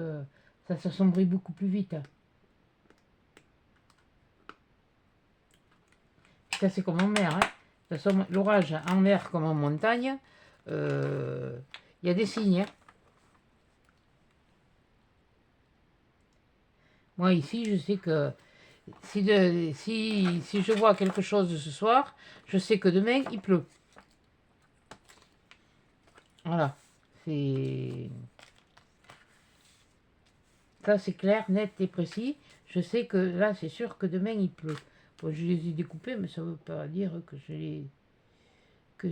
ça s'assombrit beaucoup plus vite. Ça, c'est comme en mer. Hein. De toute façon, l'orage en mer comme en montagne, il y a des signes. Hein. Moi, ici, je sais que si je vois quelque chose ce soir, je sais que demain, il pleut. Voilà. Ça, c'est clair, net et précis. Je sais que là, c'est sûr que demain, il pleut. Bon, je les ai découpés, mais ça ne veut pas dire que je les... coucou,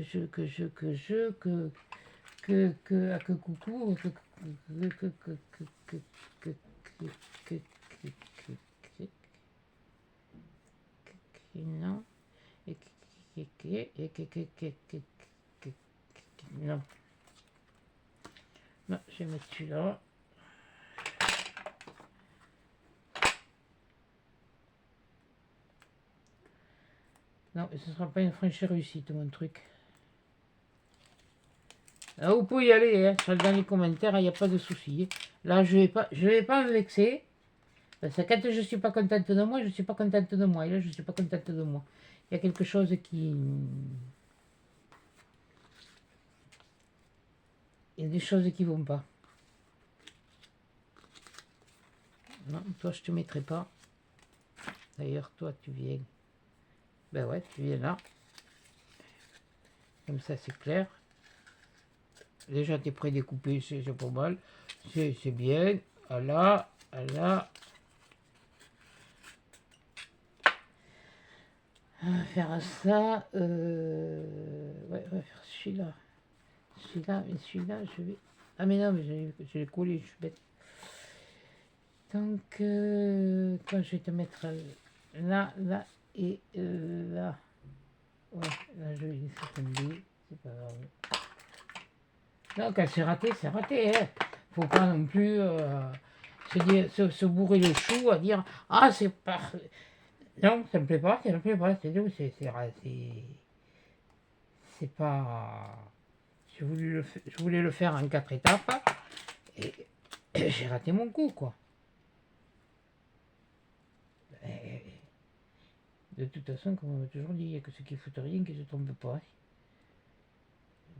non, non, non, je vais mettre celui-là. Non, ce ne sera pas une franche réussite, mon truc. Là, vous pouvez y aller, hein, dans les commentaires, il n'y a pas de souci. Là, je vais pas me vexer. Parce que quand je ne suis pas contente de moi, je ne suis pas contente de moi. Et là, je ne suis pas contente de moi. Il y a quelque chose qui... Il y a des choses qui vont pas. Non, toi, je te mettrai pas. D'ailleurs, toi, tu viens... Ben ouais, tu viens là. Comme ça, c'est clair. Déjà, tu es prédécoupé, c'est pas mal. C'est bien. À là, à là. On va faire ça. Ouais, on va faire celui-là. Celui-là, mais celui-là, je vais... Ah mais non, mais je l'ai collé, je suis bête. Donc, toi, je vais te mettre là, là et là. Ouais, là, je vais laisser tomber. C'est pas grave. Non, quand c'est raté, c'est raté. Hein. Faut pas non plus se bourrer le chou à dire ah, c'est parfait. Non, ça me plaît pas, ça me plaît pas. C'est pas. Je voulais le faire en 4 étapes et j'ai raté mon coup, quoi. Et de toute façon, comme on m'a toujours dit, il n'y a que ceux qui foutent rien qui ne se trompent pas.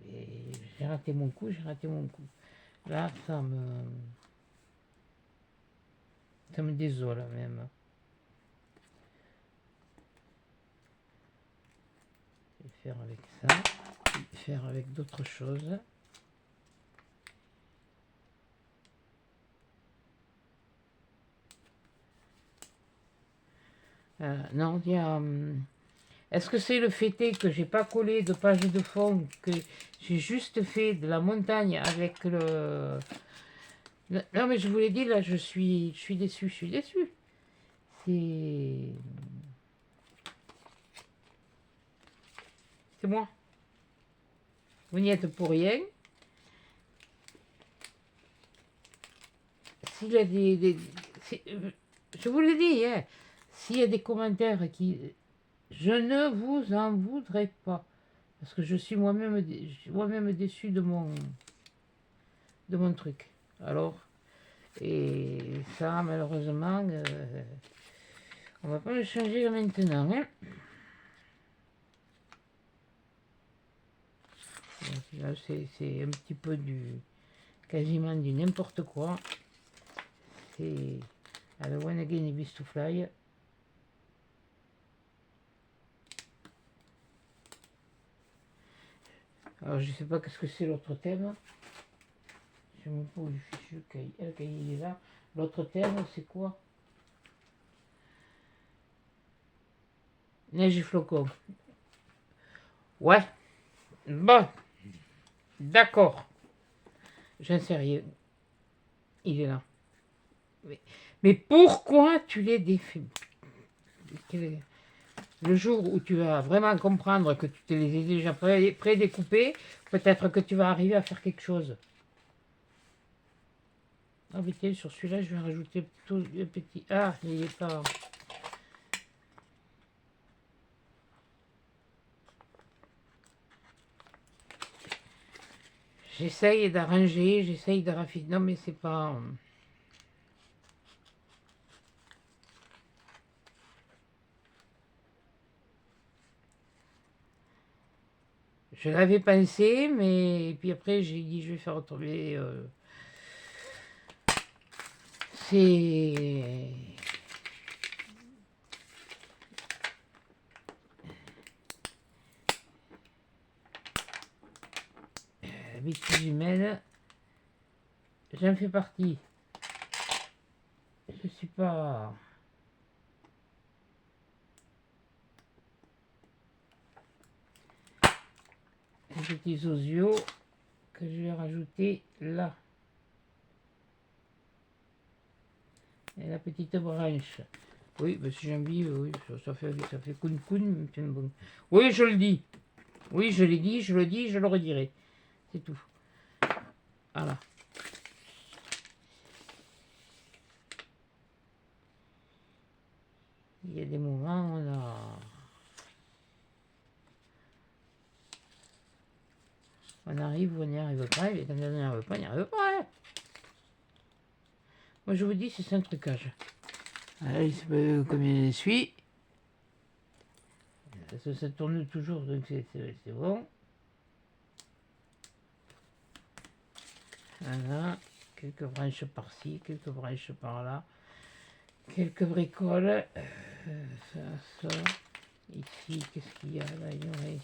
Et j'ai raté mon coup, j'ai raté mon coup. Là, ça me désole même. Je vais faire avec ça, je vais faire avec d'autres choses. Non, il y a... Est-ce que c'est le fait que j'ai pas collé de page de fond, que j'ai juste fait de la montagne avec le... Non mais je vous l'ai dit, là je suis déçu, je suis déçu. C'est moi. Vous n'y êtes pour rien. S'il y a je vous l'ai dit, hein, s'il y a des commentaires qui... Je ne vous en voudrais pas. Parce que je suis moi-même déçu de mon truc. Alors, et ça, malheureusement, on va pas le changer maintenant. Hein. Là, c'est un petit peu quasiment du n'importe quoi. C'est à la One Again Beast to Fly. Alors, je sais pas qu'est-ce que c'est l'autre thème. Je me pose du fichu cahier. Le cahier il est là. L'autre thème, c'est quoi? Neige et flocons. Ouais. Bon. D'accord. J'en sais rien. Il est là. Mais pourquoi tu les défais? Le jour où tu vas vraiment comprendre que tu te les as déjà pré-découpés, peut-être que tu vas arriver à faire quelque chose. Ah, mais sur celui-là, je vais rajouter tout le petit... Ah, il est pas... J'essaye d'arranger, j'essaye de raffiner. Non, mais c'est pas... Je l'avais pensé, mais... Et puis après, j'ai dit, je vais faire retomber... C'est... Bêtise humaine. J'en fais partie. Je suis pas... Les petits osios que je vais rajouter là. Et la petite branche. Oui, bah si j'ai envie, oui, ça fait coun. Bon. Oui, je le dis. Oui, je l'ai dit, je le dis, je le redirai. C'est tout. Voilà. Il y a des moments où on arrive ou on n'y arrive pas, et quand on n'y arrive pas, on n'y arrive pas. Hein. Moi, je vous dis, c'est un trucage. Allez, c'est comme il suit. ça tourne toujours, donc c'est bon. Voilà, quelques branches par-ci, quelques branches par-là, quelques bricoles. Ça. Ici, qu'est-ce qu'il y a là? Il y aurait...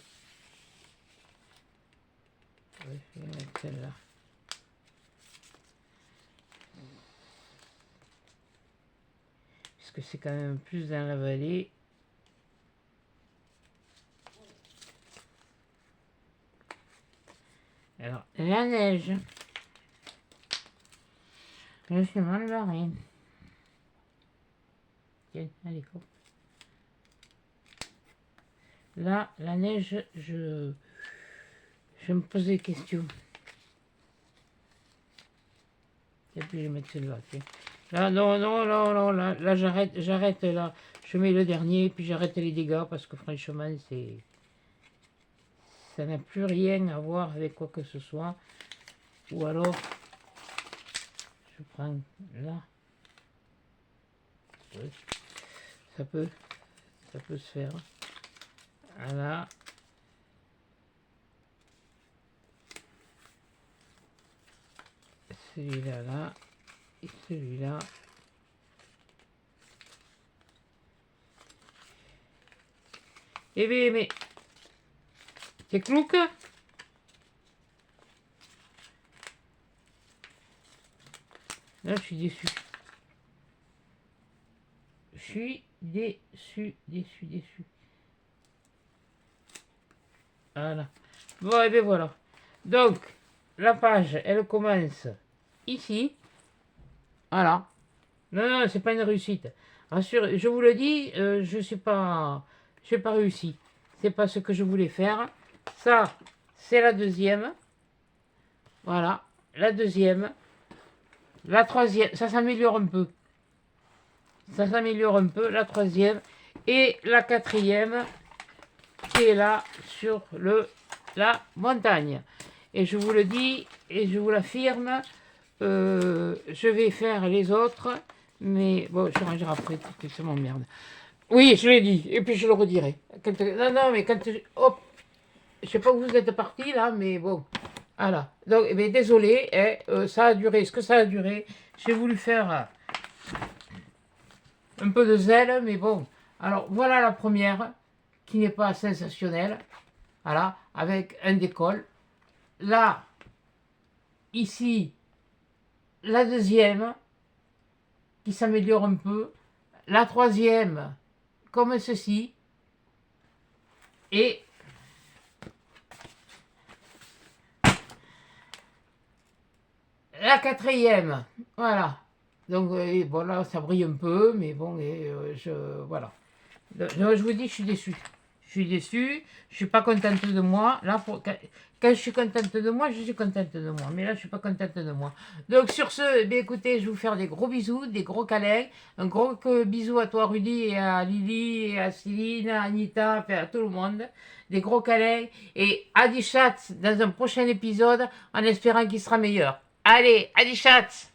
Ouais, je vais mettre celle-là. Puisque c'est quand même plus dans la vallée. Alors, la neige. Je suis mal barré. Tiens, allez, hop. Là, la neige, je me pose des questions. Et puis je vais mettre celui-là, tiens. Là, non, là j'arrête là. Je mets le dernier, puis j'arrête les dégâts, parce que franchement, ça n'a plus rien à voir avec quoi que ce soit. Ou alors, je prends là. Oui, ça peut se faire. Voilà. Celui-là, là. Et celui-là. Eh bien, mais... T'es clouque? Là, je suis déçu. Je suis déçu. Voilà. Bon, et bien voilà. Donc, la page, elle commence ici. Voilà. Non, c'est pas une réussite. Rassurez, je vous le dis, je suis pas réussi. C'est pas ce que je voulais faire. Ça, c'est la deuxième. Voilà, la deuxième. La troisième, ça s'améliore un peu. Ça s'améliore un peu, la troisième. Et la quatrième, qui est là, sur la montagne. Et je vous le dis, et je vous l'affirme, je vais faire les autres, mais bon, je rangerai après, parce que ça m'emmerde. Oui, je l'ai dit, et puis je le redirai. Non, mais quand... Hop, je sais pas où vous êtes parti là, mais bon, voilà. Donc, eh bien, désolé, ça a duré ce que ça a duré. J'ai voulu faire un peu de zèle, mais bon. Alors, voilà la première, qui n'est pas sensationnelle. Voilà, avec un décolle. Là, ici, la deuxième, qui s'améliore un peu. La troisième, comme ceci. Et la quatrième, voilà. Donc, bon, là, ça brille un peu, mais bon, voilà. Donc, je vous dis, je suis déçu. Je suis pas contente de moi. Là, quand je suis contente de moi, je suis contente de moi. Mais là, je suis pas contente de moi. Donc, sur ce, eh bien, écoutez, je vais vous faire des gros bisous, des gros câlins. Un gros bisou à toi, Rudy, et à Lily, et à Céline, à Anita, enfin, à tout le monde. Des gros câlins. Et à des chats dans un prochain épisode, en espérant qu'il sera meilleur. Allez, à des chats!